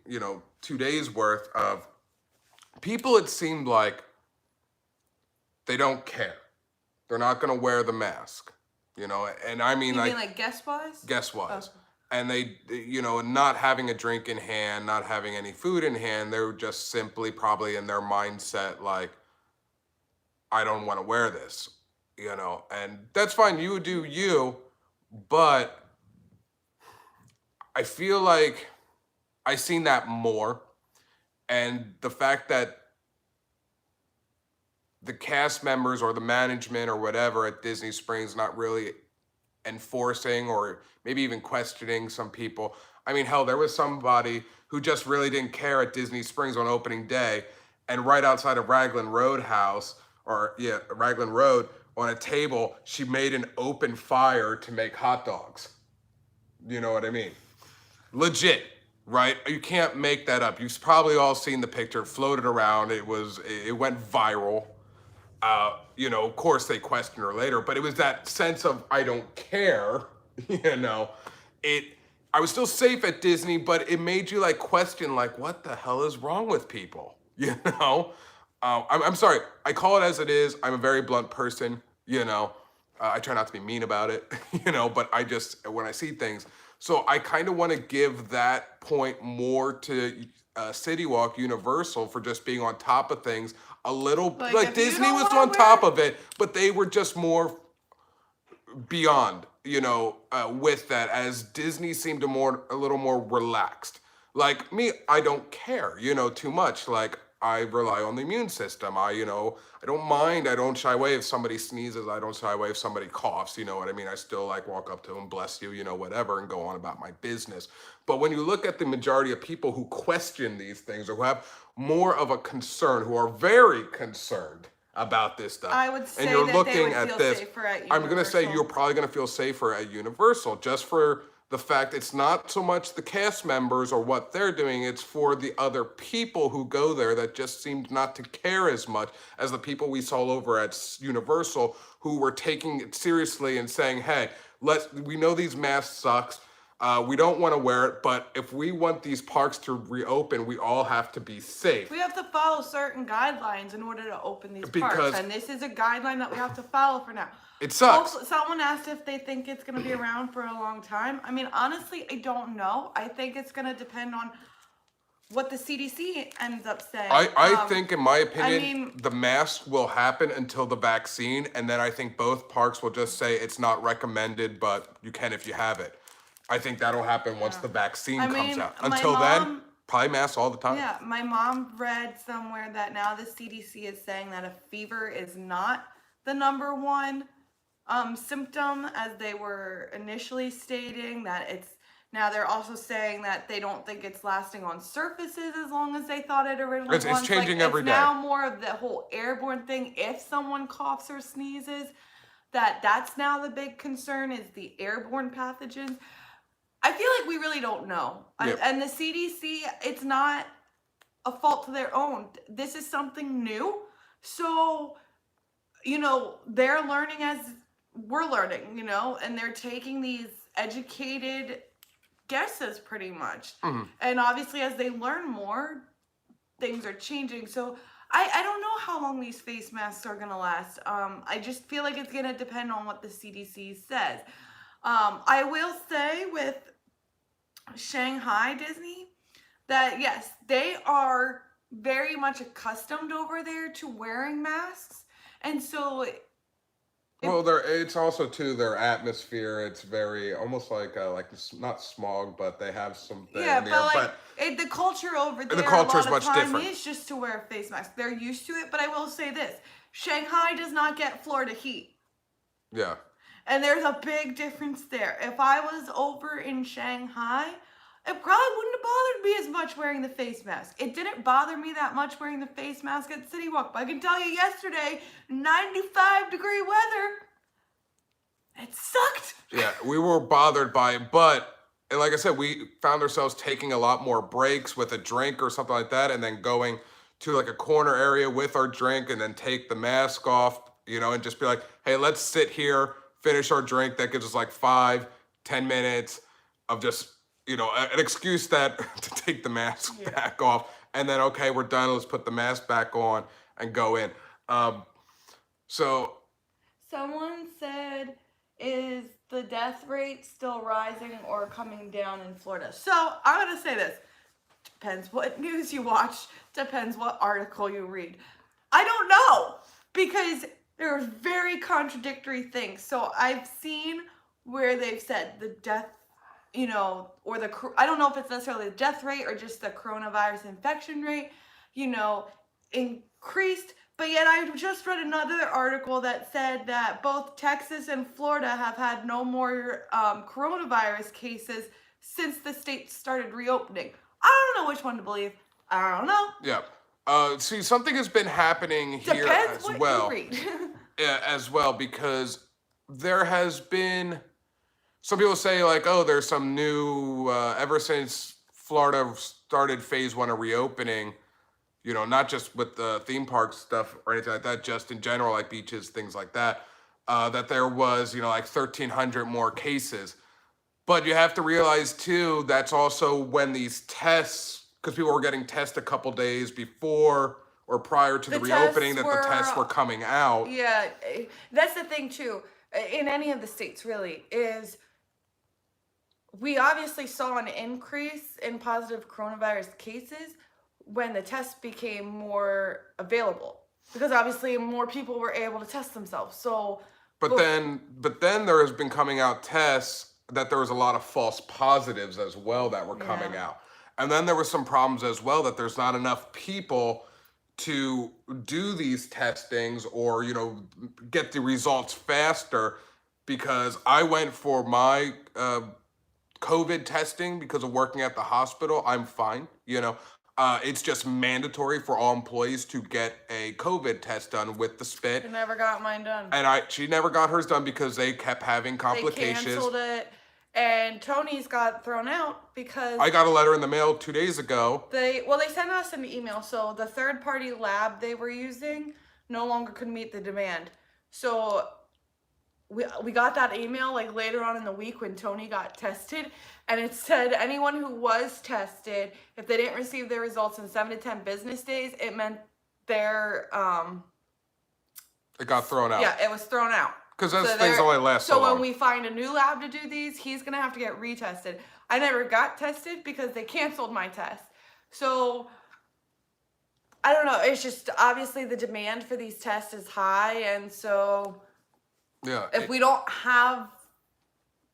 2 days worth of people. It seemed like they don't care. They're not going to wear the mask, and I mean, you mean like guest-wise? Guest-wise. Okay. And they, not having a drink in hand, not having any food in hand, they're just simply probably in their mindset like, I don't want to wear this, and that's fine. You do you, but I feel like I've seen that more. And the fact that the cast members or the management or whatever at Disney Springs not really enforcing or maybe even questioning some people. I mean, hell, there was somebody who just really didn't care at Disney Springs on opening day, and right outside of Raglan Road, on a table, she made an open fire to make hot dogs. You know what I mean? Legit, right? You can't make that up. You've probably all seen the picture, floated around. It went viral. Of course they questioned her later, but it was that sense of, I don't care, I was still safe at Disney, but it made you question, what the hell is wrong with people? I'm sorry, I call it as it is. I'm a very blunt person, I try not to be mean about it, but when I see things, so I kind of want to give that point more to City Walk, Universal, for just being on top of things a little. Like Disney was on top of it, but they were just more beyond, with that, as Disney seemed a little more relaxed. Like me, I don't care, too much. Like, I rely on the immune system. I don't mind. I don't shy away if somebody sneezes. I don't shy away if somebody coughs. You know what I mean? I still walk up to them, bless you, whatever, and go on about my business. But when you look at the majority of people who question these things or who have more of a concern, who are very concerned about this stuff, I would say and you're that looking they would at feel this, safer at I'm going to say Universal. you're probably going to feel safer at Universal, just for the fact it's not so much the cast members or what they're doing, it's for the other people who go there that just seemed not to care as much as the people we saw over at Universal, who were taking it seriously and saying, hey, we know these masks sucks. We don't want to wear it, but if we want these parks to reopen, we all have to be safe. We have to follow certain guidelines in order to open these parks, and this is a guideline that we have to follow for now. It sucks. Someone asked if they think it's going to be around for a long time. I mean, honestly, I don't know. I think it's going to depend on what the CDC ends up saying. I think, in my opinion, the mask will happen until the vaccine, and then I think both parks will just say it's not recommended, but you can if you have it. I think that'll happen once the vaccine comes out. Until then, probably masks all the time. Yeah, my mom read somewhere that now the CDC is saying that a fever is not the number one symptom, as they were initially stating. That now they're also saying that they don't think it's lasting on surfaces as long as they thought it originally was. It's changing every day. It's now more of the whole airborne thing. If someone coughs or sneezes, that's now the big concern, is the airborne pathogens. I feel like we really don't know. Yep. And the CDC, it's not a fault to their own. This is something new. So, they're learning as we're learning, and they're taking these educated guesses pretty much. Mm-hmm. And obviously, as they learn more, things are changing. So I don't know how long these face masks are going to last. I just feel like it's going to depend on what the CDC says. I will say with Shanghai Disney that yes, they are very much accustomed over there to wearing masks, and so it's also too their atmosphere. It's very almost like not smog, but they have some thing. Yeah, but the culture over there, the culture a is lot much of time different. is just to wear a face mask. They're used to it. But I will say this: Shanghai does not get Florida heat. Yeah. And there's a big difference there. If I was over in Shanghai, it probably wouldn't have bothered me as much wearing the face mask. It didn't bother me that much wearing the face mask at City Walk. But I can tell you yesterday, 95-degree weather, it sucked. Yeah, we were bothered by it, but and like I said, we found ourselves taking a lot more breaks with a drink or something like that, and then going to like a corner area with our drink and then take the mask off, and just be like, hey, let's sit here, finish our drink. That gives us like 5-10 minutes of just, an excuse that to take the mask back off. And then, okay, we're done. Let's put the mask back on and go in. So Someone said, is the death rate still rising or coming down in Florida? So I'm going to say this. Depends what news you watch. Depends what article you read. I don't know, because there are very contradictory things. So I've seen where they've said the death, or I don't know if it's necessarily the death rate or just the coronavirus infection rate, increased. But yet I just read another article that said that both Texas and Florida have had no more coronavirus cases since the states started reopening. I don't know which one to believe. I don't know. Yeah. See, something has been happening here Depends as what well. you read. Yeah, as well, because there has been, some people say like, oh, there's some new, ever since Florida started phase 1 of reopening, not just with the theme park stuff or anything like that, just in general, like beaches, things like that, that there was, like 1,300 more cases. But you have to realize, too, that's also when these tests, because people were getting tested a couple days before or prior to the reopening, that the tests were coming out. Yeah, that's the thing, too, in any of the states, really, is we obviously saw an increase in positive coronavirus cases when the tests became more available, because obviously more people were able to test themselves. So, but then there has been coming out tests that there was a lot of false positives as well that were coming out, and then there were some problems as well that there's not enough people to do these testings or get the results faster, because I went for my COVID testing because of working at the hospital. I'm fine, it's just mandatory for all employees to get a COVID test done with the spit. I never got mine done. And she never got hers done because they kept having complications. They canceled it, and Tony's got thrown out because I got a letter in the mail 2 days ago. They sent us an email, so the third-party lab they were using no longer could meet the demand. So we got that email like later on in the week when Tony got tested, and it said anyone who was tested, if they didn't receive their results in 7 to 10 business days, it meant their it got thrown out. Yeah, it was thrown out. Because those things only last so long. So when we find a new lab to do these, he's gonna have to get retested. I never got tested because they canceled my test. So I don't know. It's just obviously the demand for these tests is high, and so if we don't have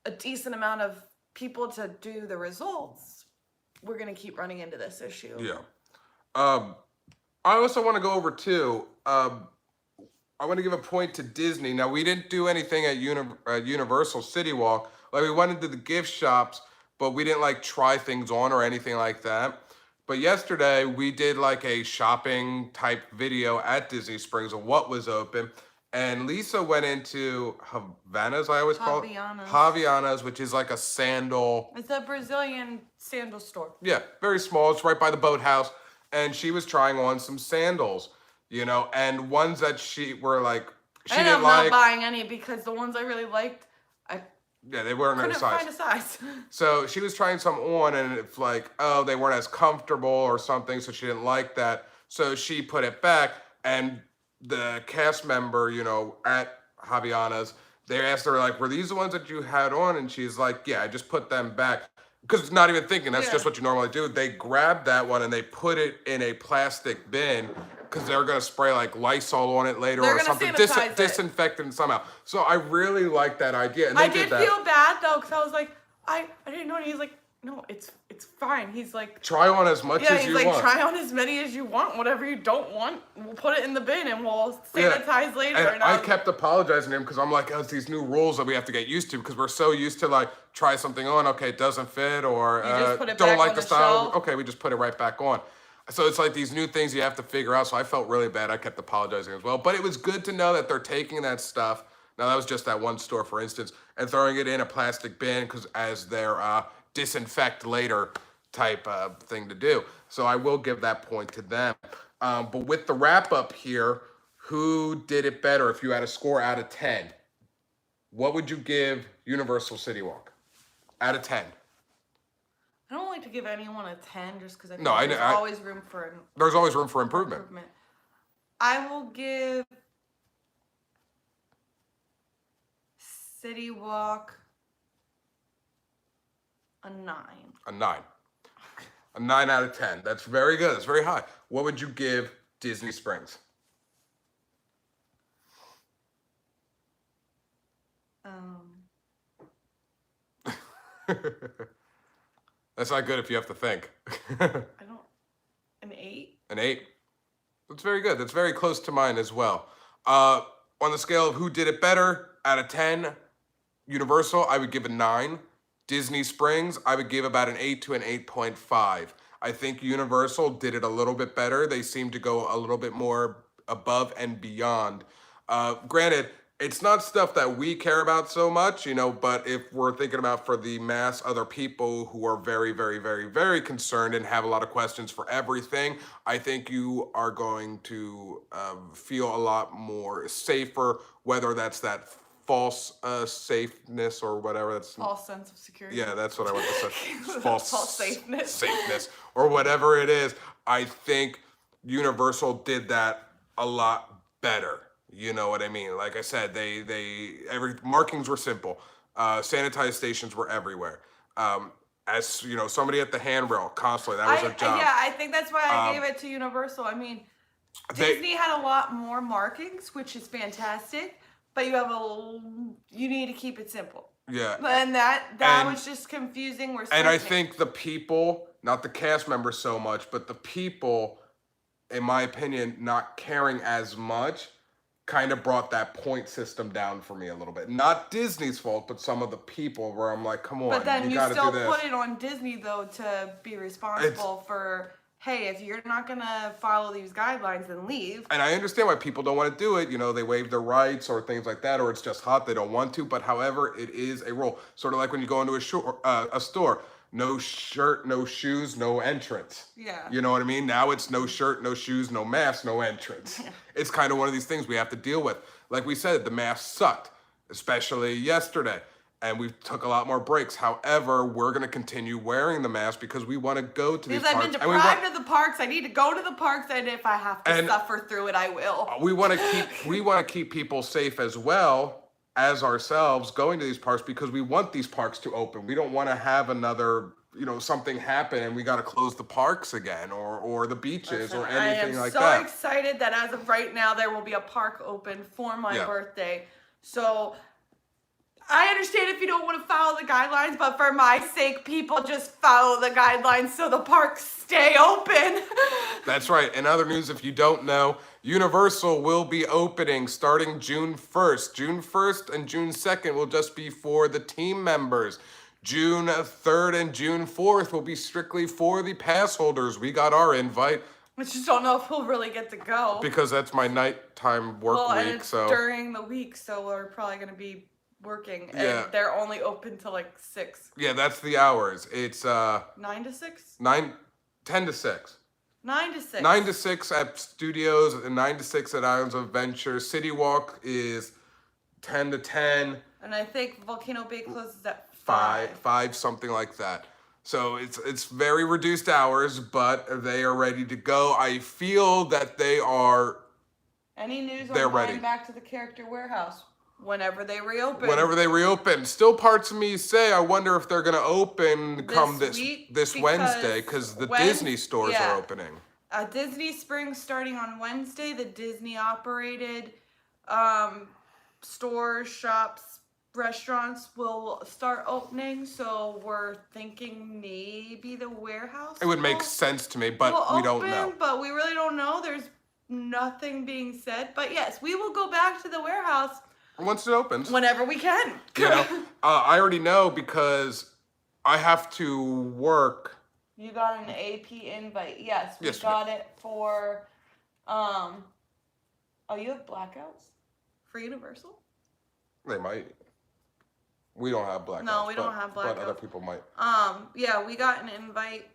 a decent amount of people to do the results, we're gonna keep running into this issue. Yeah. I also want to go over too. I want to give a point to Disney. Now, we didn't do anything at Universal City Walk. Like, we went into the gift shops, but we didn't like try things on or anything like that. But yesterday we did like a shopping type video at Disney Springs of what was open. And Lisa went into Havana's, I always call it. Havana's, which is like a sandal. It's a Brazilian sandal store. Yeah, very small. It's right by the boathouse. And she was trying on some sandals, and ones that she were like, she didn't like. I'm not buying any because the ones I really liked, they weren't her size. Couldn't find a size. So she was trying some on, and it's like, oh, they weren't as comfortable or something, so she didn't like that. So she put it back, and the cast member, at Javiana's, they asked her, like, were these the ones that you had on? And she's like, yeah, I just put them back. Because it's not even thinking, that's just what you normally do. They grabbed that one and they put it in a plastic bin because they're going to spray like Lysol on it later or something. Disinfectant somehow. So I really like that idea. And I did feel bad though, because I was like, I didn't know. And he's like, no, it's fine. He's like, Try on as much as he's you like, want. try on as many as you want. Whatever you don't want, we'll put it in the bin and we'll sanitize later. And I kept apologizing to him because I'm like, oh, it's these new rules that we have to get used to because we're so used to like try something on, okay, it doesn't fit, or just put it don't back like on the the style. shelf. Okay, we just put it right back on. So it's like these new things you have to figure out. So I felt really bad. I kept apologizing as well. But it was good to know that they're taking that stuff. Now that was just that one store, for instance, and throwing it in a plastic bin because as their disinfect later type thing to do. So I will give that point to them. But with the wrap up here, who did it better? If you had a score out of 10, what would you give Universal City Walk out of 10? I don't like to give anyone a 10 just because I think there's always room for there's always room for improvement. I will give City Walk a 9. A 9. A 9 out of 10. That's very good. That's very high. What would you give Disney Springs? That's not good if you have to think. An 8? An 8? That's very good. That's very close to mine as well. On the scale of who did it better, out of 10, Universal, I would give a 9. Disney Springs, I would give about an 8 to an 8.5. I think Universal did it a little bit better. They seem to go a little bit more above and beyond. Granted, it's not stuff that we care about so much, you know, but if we're thinking about for the mass other people who are very, very, very, very concerned and have a lot of questions for everything, I think you are going to feel a lot more safer, whether that's that false safeness or whatever. That's false sense of security. Yeah, that's what I want to say. False safeness. Safeness or whatever it is. I think Universal did that a lot better. You know what I mean? Like I said, every markings were simple. Sanitized stations were everywhere. As you know, somebody at the handrail constantly. That was a job. Yeah, I think that's why I gave it to Universal. I mean, Disney had a lot more markings, which is fantastic. But you need to keep it simple. Yeah. And that was just confusing. And I think the people, not the cast members so much, but the people, in my opinion, not caring as much, kind of brought that point system down for me a little bit. Not Disney's fault, but some of the people where I'm like, come on, but then you gotta still do this. Put it on Disney though to be responsible for. Hey, if you're not going to follow these guidelines, then leave. And I understand why people don't want to do it. You know, they waive their rights or things like that, or it's just hot, they don't want to. But however, it is a rule. Sort of like when you go into a store, no shirt, no shoes, no entrance. Yeah. You know what I mean? Now it's no shirt, no shoes, no mask, no entrance. It's kind of one of these things we have to deal with. Like we said, the mask sucked, especially yesterday. And we took a lot more breaks. However, we're going to continue wearing the mask because we want to go to these parks. Because I've been deprived of the parks. I need to go to the parks, and if I have to suffer through it, I will. We want to keep people safe as well as ourselves going to these parks because we want these parks to open. We don't want to have another, something happen and we got to close the parks again or the beaches or anything like that. I am so excited that as of right now, there will be a park open for my birthday. So I understand if you don't want to follow the guidelines, but for my sake, people just follow the guidelines so the parks stay open. That's right. In other news, if you don't know, Universal will be opening starting June 1st. June 1st and June 2nd will just be for the team members. June 3rd and June 4th will be strictly for the pass holders. We got our invite. I just don't know if we'll really get to go. Because that's my nighttime work week. And it's during the week, so we're probably going to be working, and they're only open till like 6. Yeah, that's the hours. It's 9 to 6? 10 to 6. 9 to 6. 9 to 6 at Studios and 9 to 6 at Islands of Adventure. City Walk is 10 to 10. And I think Volcano Bay closes at 5, something like that. So it's very reduced hours, but they are ready to go. I feel that they are. Any news on going back to the Character Warehouse? Whenever they reopen. Still parts of me say, I wonder if they're going to open this Wednesday because the Disney stores are opening. Disney Springs starting on Wednesday. The Disney operated stores, shops, restaurants will start opening, so we're thinking maybe the warehouse. It would make sense to me, but we don't know. But we really don't know. There's nothing being said. But yes, we will go back to the warehouse Once it opens. whenever we can. You know, I already know because I have to work. You got an AP invite. Yes, we Yes, got it for, oh, you have blackouts for Universal? They might. We don't have blackouts. No, we don't have But other blackouts. people might. Yeah, we got an invite.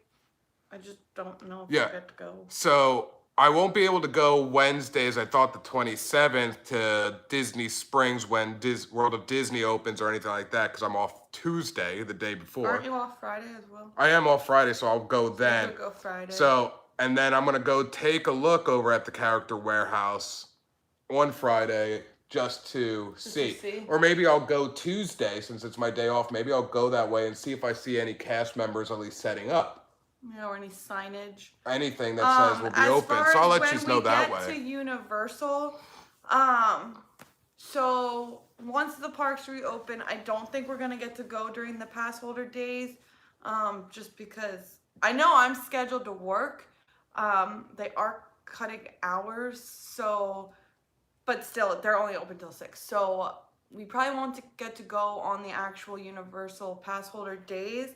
I just don't know if Yeah. we get to go. So I won't be able to go Wednesdays. I thought the 27th to Disney Springs when World of Disney opens or anything like that because I'm off Tuesday, the day before. Aren't you off Friday as well? I am off Friday, so I'll go then. We'll go Friday. So, and then I'm gonna go take a look over at the Character Warehouse on Friday just to see. Or maybe I'll go Tuesday since it's my day off. Maybe I'll go that way and see if I see any cast members at least setting up. Or any signage. Anything that says we'll be open. So I'll let you know that way. To Universal, so once the parks reopen, I don't think we're gonna get to go during the pass holder days, just because I know I'm scheduled to work. They are cutting hours, so, but still, they're only open till 6. So we probably won't get to go on the actual Universal pass holder days.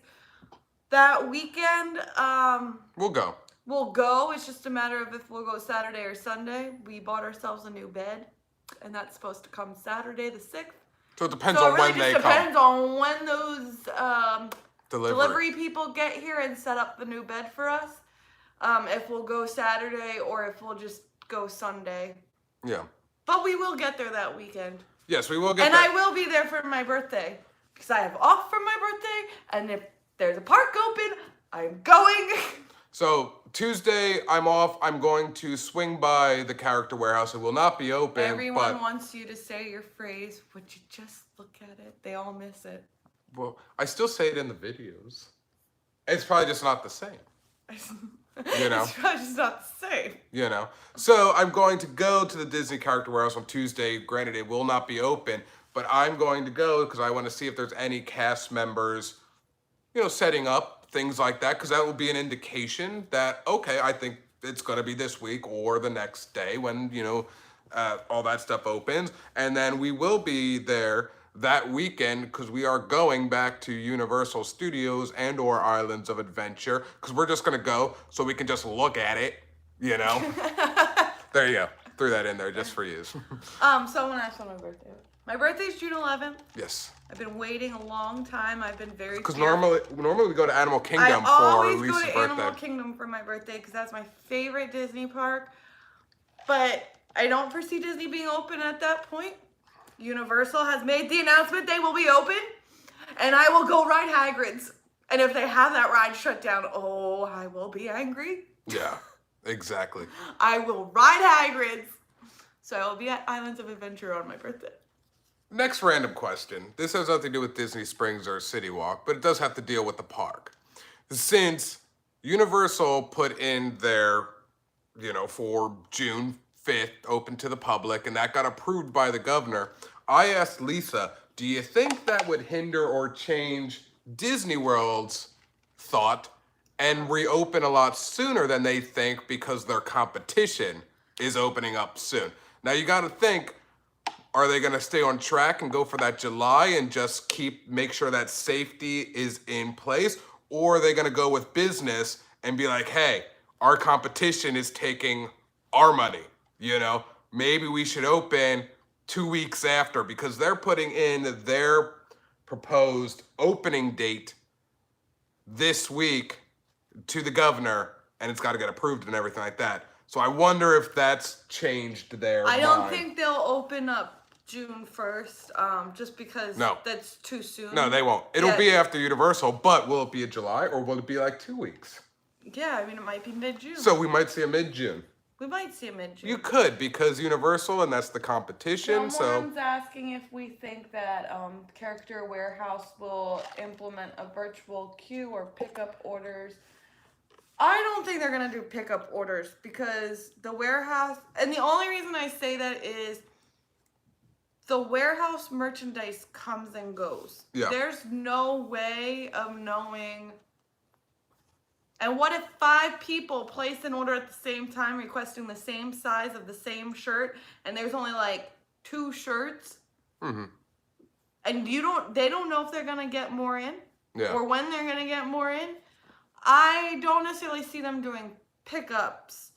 That weekend, We'll go. we'll go. It's just a matter of if we'll go Saturday or Sunday. We bought ourselves a new bed, and that's supposed to come Saturday the 6th. So it depends So on it really when they just come. depends on when those Delivery. people get here and set up the new bed for us. If we'll go Saturday or if we'll just go Sunday. Yeah. But we will get there that weekend. Yes, we will get And that. I will be there for my birthday because I have off for my birthday, and if there's a park open, I'm going. So Tuesday, I'm off. I'm going to swing by the Character Warehouse. It will not be open. Everyone but, wants you to say your phrase. Would you just look at it? They all miss it. well, I still say it in the videos. It's probably just not the same. You know? It's probably just not the same. You know? So I'm going to go to the Disney Character Warehouse on Tuesday. Granted, it will not be open, but I'm going to go because I want to see if there's any cast members, you know, setting up, things like that, because that will be an indication that, okay, I think it's going to be this week or the next day when, you know, all that stuff opens. And then we will be there that weekend because we are going back to Universal Studios and or Islands of Adventure because we're just going to go so we can just look at it, you know? There you go. Threw that in there just for you. So I want to ask when my birthday is. My birthday's June 11th. Yes. I've been waiting a long time. I've been very Because careful. normally we go to Animal Kingdom I for always go Lisa's to birthday. Animal Kingdom for my birthday because that's my favorite Disney park. But I don't foresee Disney being open at that point. Universal has made the announcement they will be open, and I will go ride Hagrid's. And if they have that ride shut down, oh, I will be angry. Yeah, exactly. I will ride Hagrid's. So I will be at Islands of Adventure on my birthday. Next random question. This has nothing to do with Disney Springs or City Walk, but it does have to deal with the park. Since Universal put in their, you know, for June 5th, open to the public, and that got approved by the governor, I asked Lisa, do you think that would hinder or change Disney World's thought and reopen a lot sooner than they think because their competition is opening up soon? Now you got to think, are they going to stay on track and go for that July and just make sure that safety is in place? Or are they going to go with business and be like, hey, our competition is taking our money, you know? Maybe we should open 2 weeks after because they're putting in their proposed opening date this week to the governor, and it's got to get approved and everything like that. So I wonder if that's changed their I don't mind. think they'll open up June 1st, just because that's too soon. No, they won't. It'll be after Universal, but will it be in July or will it be like 2 weeks? Yeah, I mean, it might be mid-June. So we might see a mid-June. We might see a mid-June. You could, because Universal, and that's the competition, Someone's asking if we think that Character Warehouse will implement a virtual queue or pickup orders. I don't think they're going to do pickup orders because the warehouse, and the only reason I say that is the warehouse merchandise comes and goes. Yeah. There's no way of knowing. And what if 5 people place an order at the same time requesting the same size of the same shirt, and there's only like 2 shirts? Mm-hmm. And they don't know if they're gonna get more in, Yeah. or when they're gonna get more in. I don't necessarily see them doing pickups,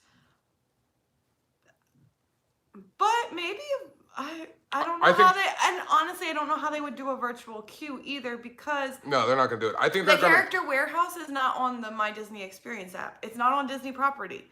but maybe I don't know and honestly I don't know how they would do a virtual queue either, because No, they're not gonna do it. I think the they're gonna. character warehouse is not on the My Disney Experience app. It's not on Disney property.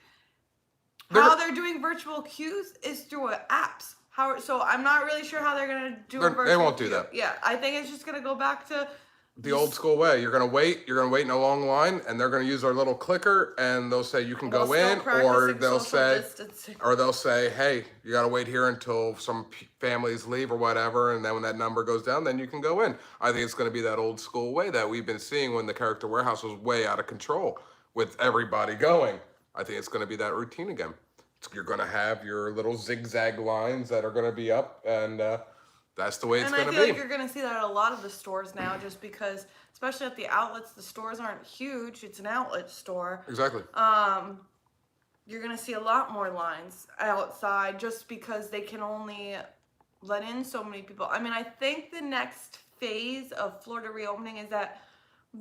How they're doing virtual queues is through apps. So I'm not really sure how they're gonna do a virtual They won't do queue. that. Yeah, I think it's just gonna go back to The old school way. You're gonna wait in a long line, and they're gonna use their little clicker, and they'll say you can go in, or they'll say, hey, you gotta wait here until some families leave or whatever, and then when that number goes down, then you can go in. I think it's gonna be that old school way that we've been seeing when the character warehouse was way out of control with everybody going. I think it's gonna be that routine again. You're gonna have your little zigzag lines that are gonna be up, and that's the way it's going to be. And I feel like you're going to see that at a lot of the stores now, just because, especially at the outlets, the stores aren't huge. It's an outlet store. Exactly. You're going to see a lot more lines outside just because they can only let in so many people. I mean, I think the next phase of Florida reopening is that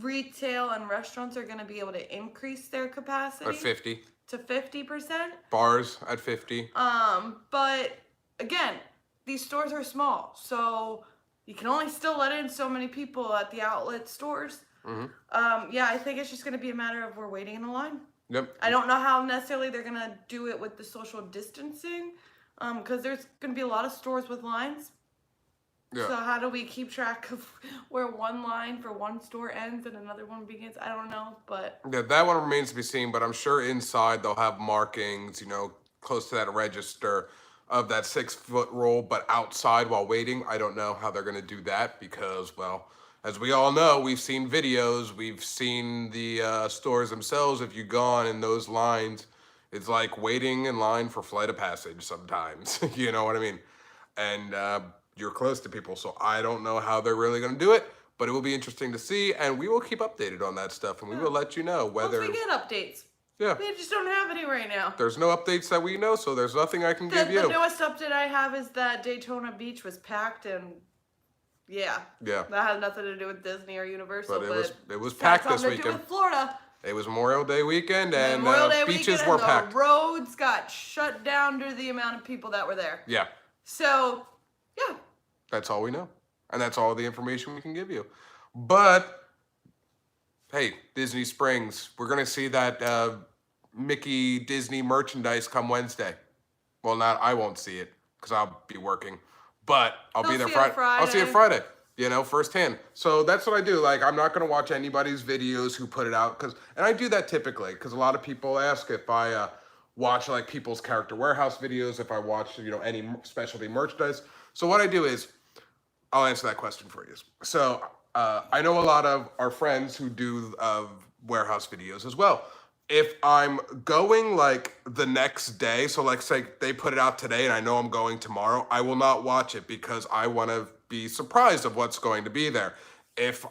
retail and restaurants are going to be able to increase their capacity. At 50. To 50%. Bars at 50. But again, these stores are small, so you can only still let in so many people at the outlet stores. Mm-hmm. Yeah, I think it's just going to be a matter of we're waiting in the line. Yep. I don't know how necessarily they're going to do it with the social distancing, because there's going to be a lot of stores with lines. Yeah. So how do we keep track of where one line for one store ends and another one begins? I don't know, but... Yeah, that one remains to be seen, but I'm sure inside they'll have markings, close to that register of that 6-foot rule, but outside while waiting, I don't know how they're going to do that because, well, as we all know, we've seen videos, we've seen the stores themselves. If you go on in those lines, it's like waiting in line for Flight of Passage sometimes, you know what I mean? And you're close to people, so I don't know how they're really going to do it, but it will be interesting to see, and we will keep updated on that stuff, and we will let you know whether... Once we get updates. Yeah. They just don't have any right now. There's no updates that we know, so there's nothing I can give you. The newest update I have is that Daytona Beach was packed, and yeah. Yeah. That had nothing to do with Disney or Universal, but it was packed this something to do weekend. with Florida. It was Memorial Day weekend, and beaches weekend, were and packed. The roads got shut down due to the amount of people that were there. Yeah. So, yeah. That's all we know, and that's all the information we can give you. But hey, Disney Springs, we're gonna see that Mickey Disney merchandise come Wednesday. Well, I won't see it because I'll be working, but I'll be there Friday. I'll see it Friday, firsthand. So that's what I do. Like, I'm not going to watch anybody's videos who put it out and I do that typically because a lot of people ask if I watch like people's character warehouse videos, if I watch, any specialty merchandise. So what I do is I'll answer that question for you. So I know a lot of our friends who do warehouse videos as well. If I'm going like the next day, so like say they put it out today and I know I'm going tomorrow, I will not watch it because I want to be surprised of what's going to be there. If,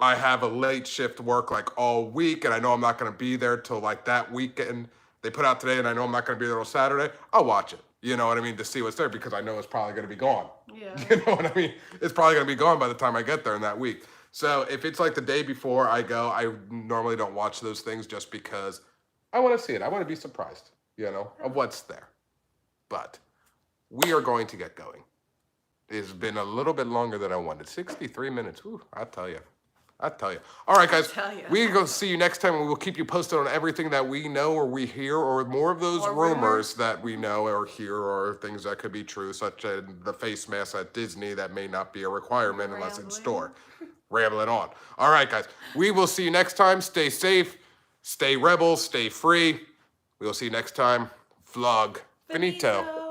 I have a late shift work like all week and I know I'm not going to be there till like that weekend, they put out today and I know I'm not going to be there till Saturday, I'll watch it. You know what I mean? To see what's there because I know it's probably going to be gone. Yeah. You know what I mean? It's probably going to be gone by the time I get there in that week. So if it's like the day before I go, I normally don't watch those things just because I want to see it. I want to be surprised, of what's there. But we are going to get going. It's been a little bit longer than I wanted. 63 minutes. Ooh, I tell you. All right, guys. We're going to see you next time, and we will keep you posted on everything that we know or we hear or more of those rumors that we know or hear or things that could be true, such as the face mask at Disney that may not be a requirement unless it's store. Rambling on. All right, guys. We will see you next time. Stay safe. Stay rebel. Stay free. We will see you next time. Vlog. Finito.